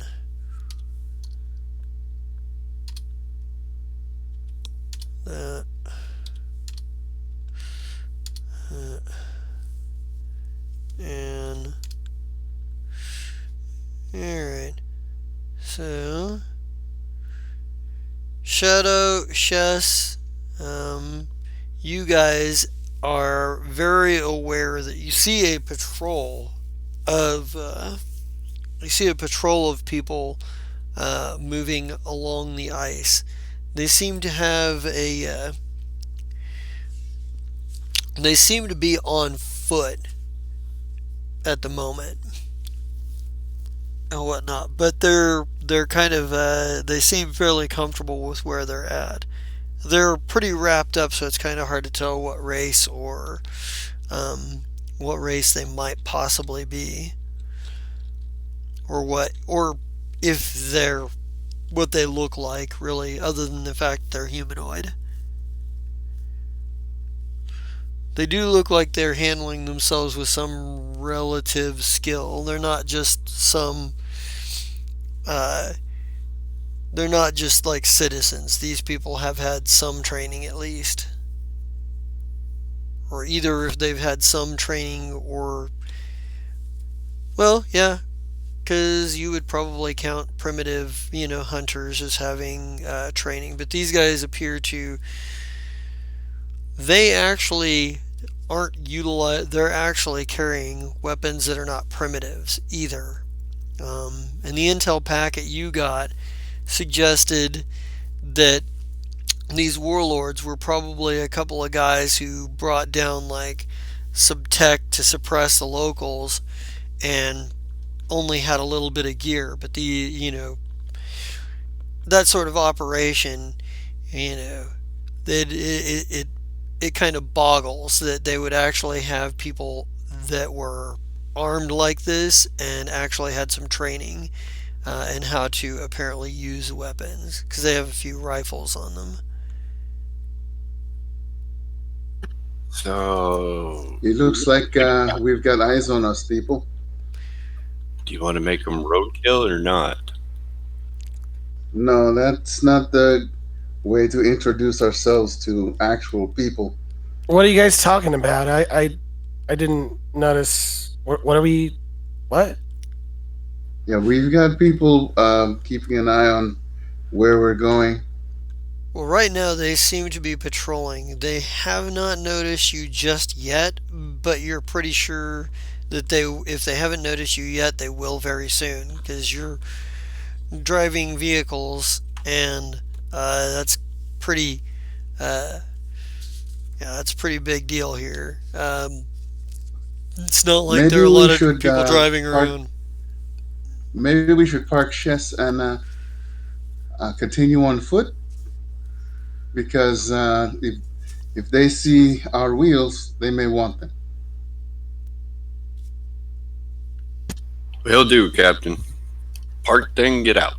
Speaker 1: That. That. And. Alright, so. Shadow, Chess, you guys are very aware that of you see a patrol of people moving along the ice. They seem to have they seem to be on foot at the moment and whatnot, but they're kind of they seem fairly comfortable with where they're at. They're pretty wrapped up, so it's kind of hard to tell um, what race they might possibly be, or if they're what they look like, really, other than the fact they're humanoid. They do look like they're handling themselves with some relative skill. Uh, they're not just like citizens. These people have had some training at least, or either if they've had some training or well, yeah, because you would probably count primitive, hunters as having training. But these guys appear to. They actually aren't utilized. They're actually carrying weapons that are not primitives either. And the intel packet you got suggested that these warlords were probably a couple of guys who brought down like some tech to suppress the locals and only had a little bit of gear. But that sort of operation, you know, it kind of boggles that they would actually have people that were armed like this and actually had some training in how to apparently use weapons because they have a few rifles on them.
Speaker 2: So,
Speaker 4: It looks like we've got eyes on us, people.
Speaker 2: do you want to make them roadkill or not?
Speaker 4: No, that's not the way to introduce ourselves to actual people.
Speaker 3: What are you guys talking about? I didn't notice. What are we? What?
Speaker 4: Yeah, we've got people keeping an eye on where we're going.
Speaker 1: Well, right now they seem to be patrolling. They have not noticed you just yet, but you're pretty sure that if they haven't noticed you yet, they will very soon because you're driving vehicles, and that's pretty. Uh, yeah, that's a pretty big deal here. It's not like there are
Speaker 4: Maybe
Speaker 1: a
Speaker 4: we
Speaker 1: lot of
Speaker 4: should
Speaker 1: people driving
Speaker 4: park.
Speaker 1: around.
Speaker 4: Maybe we should park Chess and continue on foot because if they see our wheels, they may want them.
Speaker 2: Will do, Captain. Park thing, get out.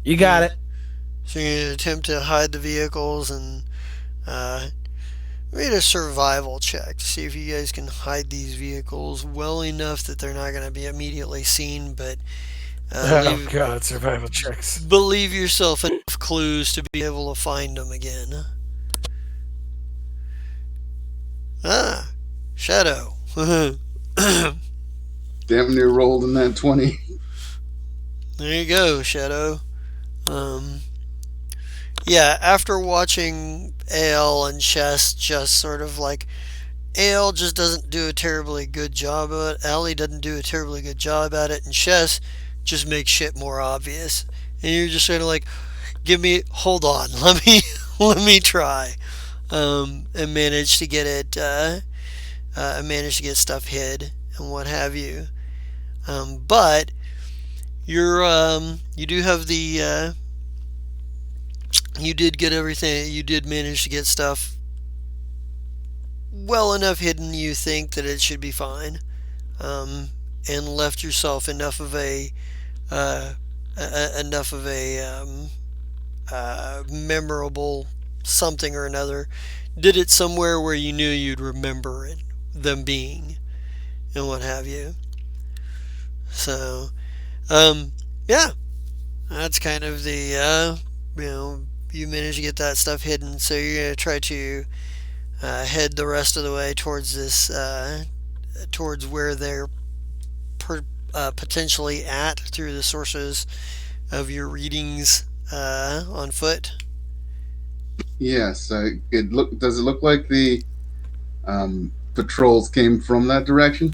Speaker 3: You got it.
Speaker 1: So you attempt to hide the vehicles and uh, made a survival check to see if you guys can hide these vehicles well enough that they're not going to be immediately seen, but
Speaker 3: Oh god, survival checks.
Speaker 1: leave yourself enough clues to be able to find them again. Ah, Shadow. There
Speaker 4: Damn near rolled in that 20.
Speaker 1: you go, Shadow. Um, yeah, after watching AL and Chess just sort of like AL just doesn't do a terribly good job of it. Allie doesn't do a terribly good job at it, and Chess just makes shit more obvious. And you're just sort of like, hold on, let me try, and manage to get it, manage to get stuff hid and what have you. But you do have You did get everything. You did manage to get stuff well enough hidden. You think that it should be fine, and left yourself uh, enough of a memorable something or another. Did it somewhere where you knew you'd remember it, them being, and what have you. So, um, yeah, that's kind of the you managed to get that stuff hidden. So you're gonna try to head the rest of the way towards this towards where they're potentially at through the sources of your readings on foot.
Speaker 4: Yes, it look. Does it look like the patrols came from that direction?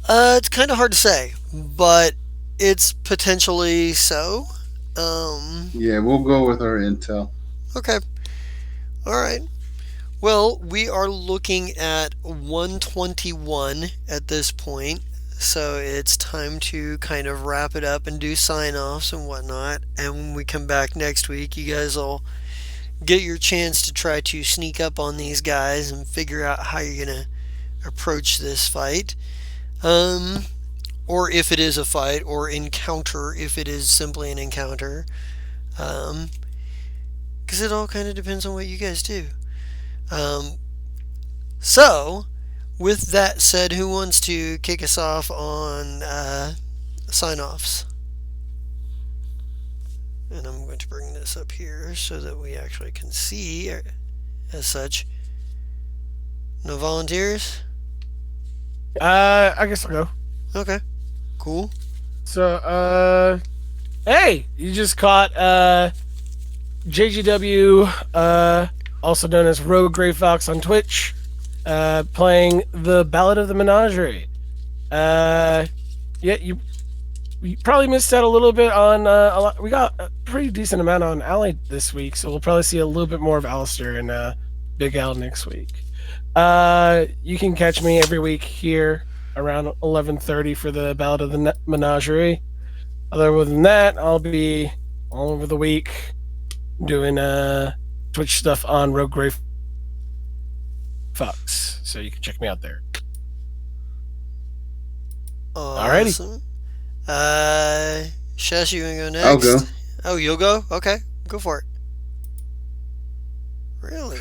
Speaker 1: It's kind of hard to say, but it's potentially so. Um,
Speaker 4: Yeah, we'll go with our intel.
Speaker 1: okay, all right. Well, we are looking at 121 at this point, so it's time to kind of wrap it up and do sign offs and whatnot. And when we come back next week, you guys will get your chance to try to sneak up on these guys and figure out how you're going to approach this fight. Um, or if it is a fight, or encounter if it is simply an encounter. Um, because it all kind of depends on what you guys do. Um, so, with that said, who wants to kick us off on sign offs? And I'm going to bring this up here so that we actually can see as such. No volunteers?
Speaker 3: I guess I'll go.
Speaker 1: Okay, cool.
Speaker 3: So, hey, you just caught JGW, also known as Rogue Grey Fox on Twitch, playing the Ballad of the Menagerie. Yeah, you probably missed out a little bit on a lot. We got a pretty decent amount on Ally this week, so we'll probably see a little bit more of Alistair and Big Al next week. You can catch me every week here around 11:30 for the Ballad of the Menagerie. Other than that, I'll be all over the week doing Twitch stuff on Rogue Grey Fox, so you can check me out there. Alrighty.
Speaker 1: Awesome. Shesh, you gonna go
Speaker 4: I'll go.
Speaker 1: next? Oh, you'll go? Okay, go for it. Really?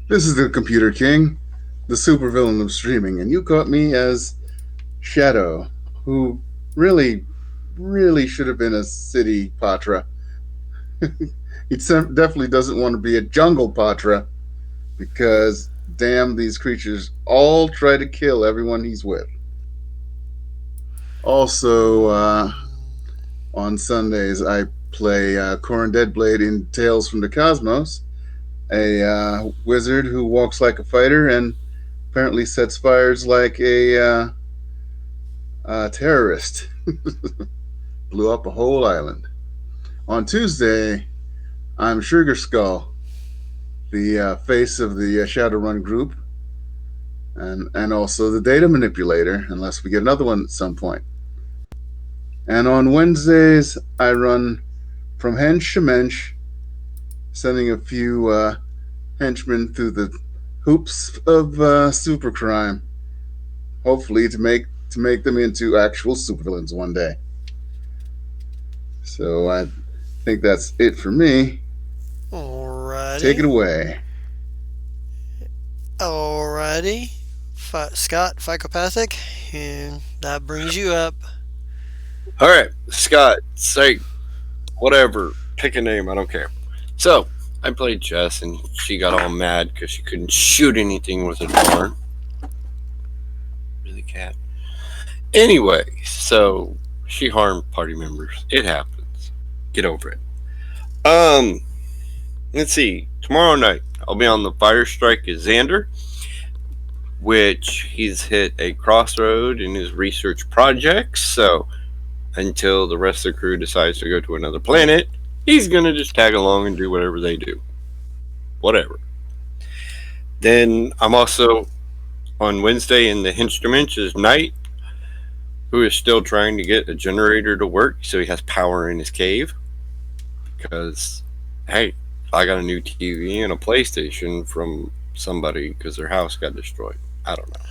Speaker 4: This is the Computer King, the supervillain of streaming, and you caught me as Shadow, who really should have been a city Patra. He definitely doesn't want to be a jungle Patra because, damn, these creatures all try to kill everyone he's with. Also, on Sundays, I play Corin Deadblade in Tales from the Cosmos, a wizard who walks like a fighter and apparently sets fires like a terrorist. Blew up a whole island. On Tuesday, I'm Sugar Skull, the face of the Shadowrun group, and also the data manipulator, unless we get another one at some point. And on Wednesdays, I run from hench to mensch, sending a few henchmen through the hoops of supercrime, hopefully to make them into actual supervillains one day. So I think that's it for me.
Speaker 1: Alrighty.
Speaker 4: Take it away.
Speaker 1: Alrighty. Scott, psychopathic, and that brings you up.
Speaker 2: All right, Scott, say whatever. Pick a name. I don't care. So I played Jess, and she got all mad because she couldn't shoot anything with a darn. Really, cat. Anyway, so she harmed party members. It happens. Get over it. Let's see. Tomorrow night, I'll be on the Fire Strike as Xander, which he's hit a crossroad in his research projects. So until the rest of the crew decides to go to another planet, he's gonna just tag along and do whatever they do. Whatever. Then I'm also on Wednesday in the Instruments is Knight, who is still trying to get a generator to work so he has power in his cave. because, hey, I got a new TV and a PlayStation from somebody because their house got destroyed. I don't know.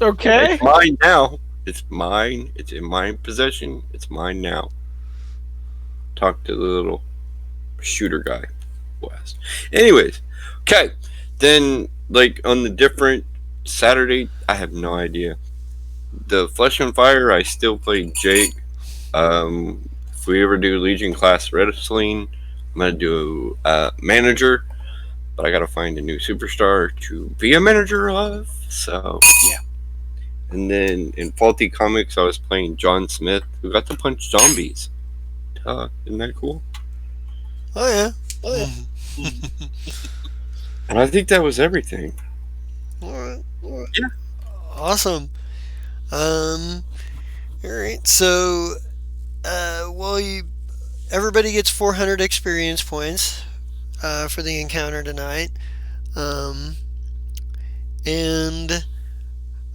Speaker 3: Okay.
Speaker 2: It's mine now. It's mine. It's in my possession. It's mine now. Talk to the little shooter guy. West. Anyways, okay. Then, like, on the different Saturday, I have no idea. The Flesh and Fire, I still play Jake. If we ever do Legion class wrestling, I'm gonna do manager, but I gotta find a new superstar to be a manager of. So yeah. And then in Faulty Comics, I was playing John Smith, who got to punch zombies. Isn't that cool?
Speaker 1: Oh yeah.
Speaker 2: And I think that was everything.
Speaker 1: All right.
Speaker 2: Yeah.
Speaker 1: Awesome. All right. So, well, everybody gets 400 experience points for the encounter tonight. And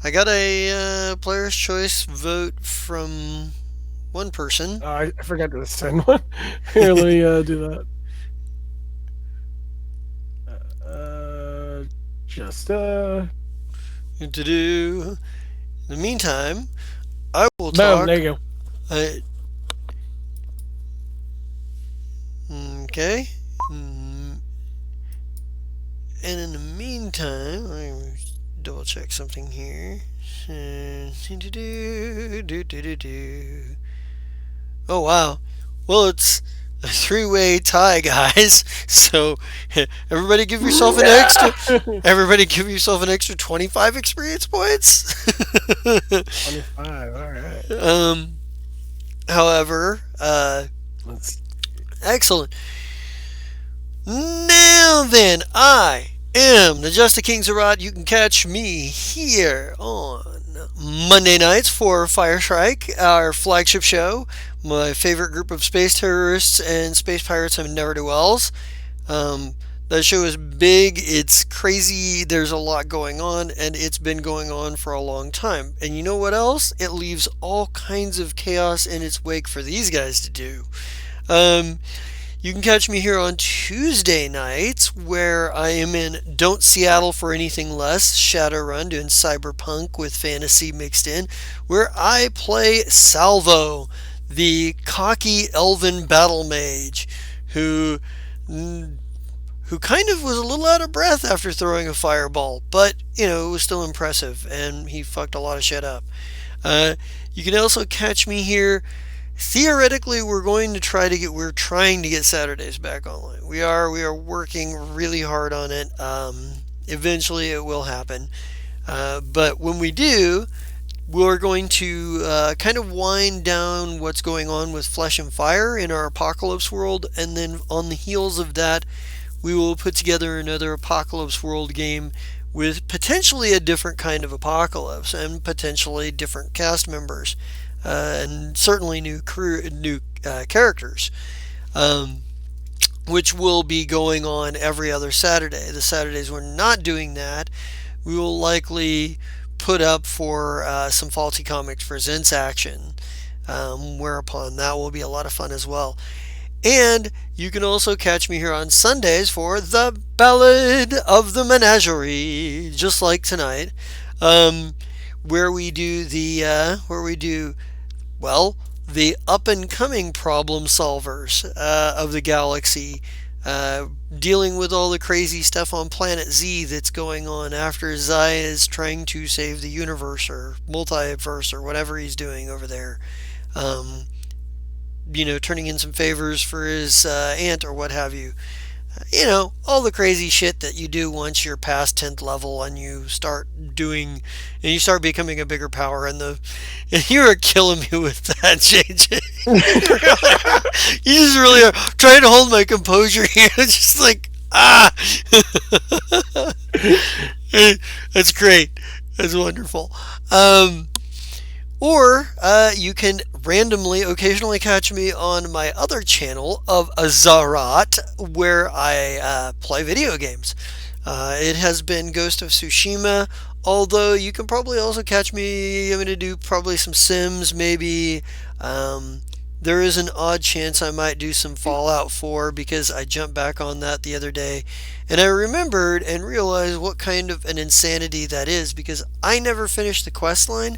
Speaker 1: I got a player's choice vote from one person.
Speaker 3: I forgot to send one. Here, let me do that. Just
Speaker 1: To do. In the meantime, I will
Speaker 3: boom.
Speaker 1: talk.
Speaker 3: There you go.
Speaker 1: Okay. And in the meantime, let me double check something here. Oh wow. Well, it's a three-way tie, guys. So everybody give yourself an extra. Everybody give yourself an extra 25 experience points.
Speaker 3: 25. All right.
Speaker 1: However,
Speaker 3: Let's.
Speaker 1: excellent. Now then, I am the Just the King Zerat. You can catch me here on Monday nights for Fire Strike, our flagship show. My favorite group of space terrorists and space pirates have never do wells. That show is big, it's crazy, there's a lot going on, and it's been going on for a long time. And you know what else? It leaves all kinds of chaos in its wake for these guys to do. You can catch me here on Tuesday nights where I am in Don't Seattle for Anything Less, Shadowrun, doing cyberpunk with fantasy mixed in, where I play Salvo, the cocky elven battle mage who kind of was a little out of breath after throwing a fireball, but it was still impressive, and he fucked a lot of shit up. You can also catch me here. Theoretically, we're trying to get Saturdays back online. We are working really hard on it. Eventually, it will happen. But when we do, we're going to kind of wind down what's going on with Flesh and Fire in our Apocalypse world, and then on the heels of that, we will put together another Apocalypse world game with potentially a different kind of apocalypse and potentially different cast members. And certainly new characters, which will be going on every other Saturday. The Saturdays we're not doing that, we will likely put up for some Faulty Comics Presents action, whereupon that will be a lot of fun as well. And you can also catch me here on Sundays for the Ballad of the Menagerie, just like tonight, where we do the up-and-coming problem solvers of the galaxy, dealing with all the crazy stuff on Planet Z that's going on after Zai is trying to save the universe or multiverse or whatever he's doing over there. Turning in some favors for his aunt or what have you. All the crazy shit that you do once you're past 10th level and you start becoming a bigger power, and you are killing me with that, JJ. You just really are trying to hold my composure here. It's just like, that's great. That's wonderful. Or you can randomly, occasionally catch me on my other channel of Azarat, where I play video games. It has been Ghost of Tsushima, although you can probably also catch me. I'm going to do probably some Sims, maybe there is an odd chance I might do some Fallout 4 because I jumped back on that the other day and I remembered and realized what kind of an insanity that is because I never finished the quest line.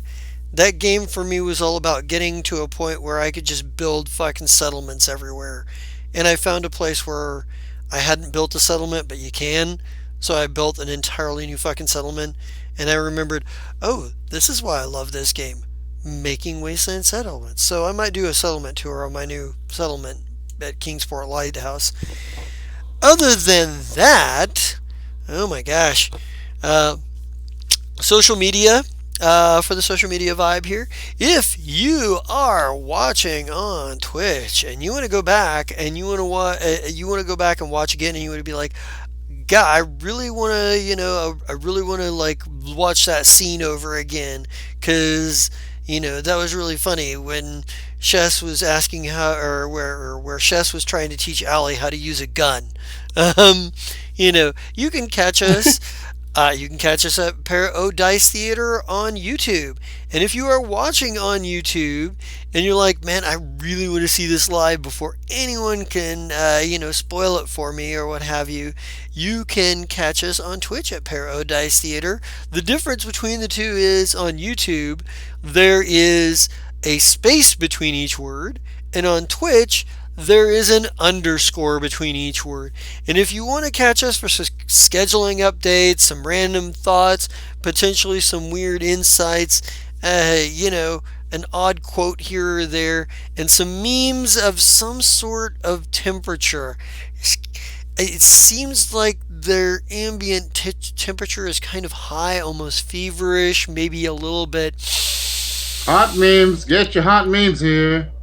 Speaker 1: That game for me was all about getting to a point where I could just build fucking settlements everywhere. And I found a place where I hadn't built a settlement, but you can. So I built an entirely new fucking settlement. And I remembered, oh, this is why I love this game, making wasteland settlements. So I might do a settlement tour on my new settlement at Kingsport Lighthouse. Other than that, oh my gosh, uh, social media. For the social media vibe here, if you are watching on Twitch and you want to go back and you want to go back and watch again, and you want to be like, God, I really want to, I really want to like watch that scene over again because that was really funny when Chess was asking how, or where Chess was trying to teach Allie how to use a gun. Um, you can catch us. You can catch us at Paradise Theater on YouTube. And if you are watching on YouTube and you're like, man, I really want to see this live before anyone can, spoil it for me or what have you, you can catch us on Twitch at Paradise Theater. The difference between the two is on YouTube, there is a space between each word, and on Twitch, there is an underscore between each word. And if you want to catch us for scheduling updates, some random thoughts, potentially some weird insights, an odd quote here or there, and some memes of some sort of temperature. It seems like their ambient temperature is kind of high, almost feverish, maybe a little bit.
Speaker 4: Hot memes. Get your hot memes here.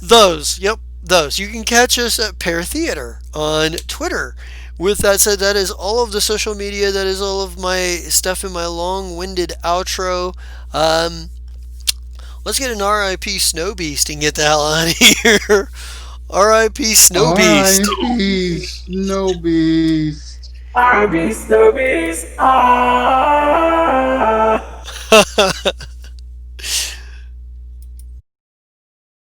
Speaker 1: Those, yep, those. You can catch us at Pear Theater on Twitter. With that said, that is all of the social media. That is all of my stuff in my long-winded outro. Let's get an R.I.P. Snow Beast and get the hell out of here. R.I.P. Snow Beast.
Speaker 4: R.I.P. Snow Beast.
Speaker 5: R&B Snowbies. Ah.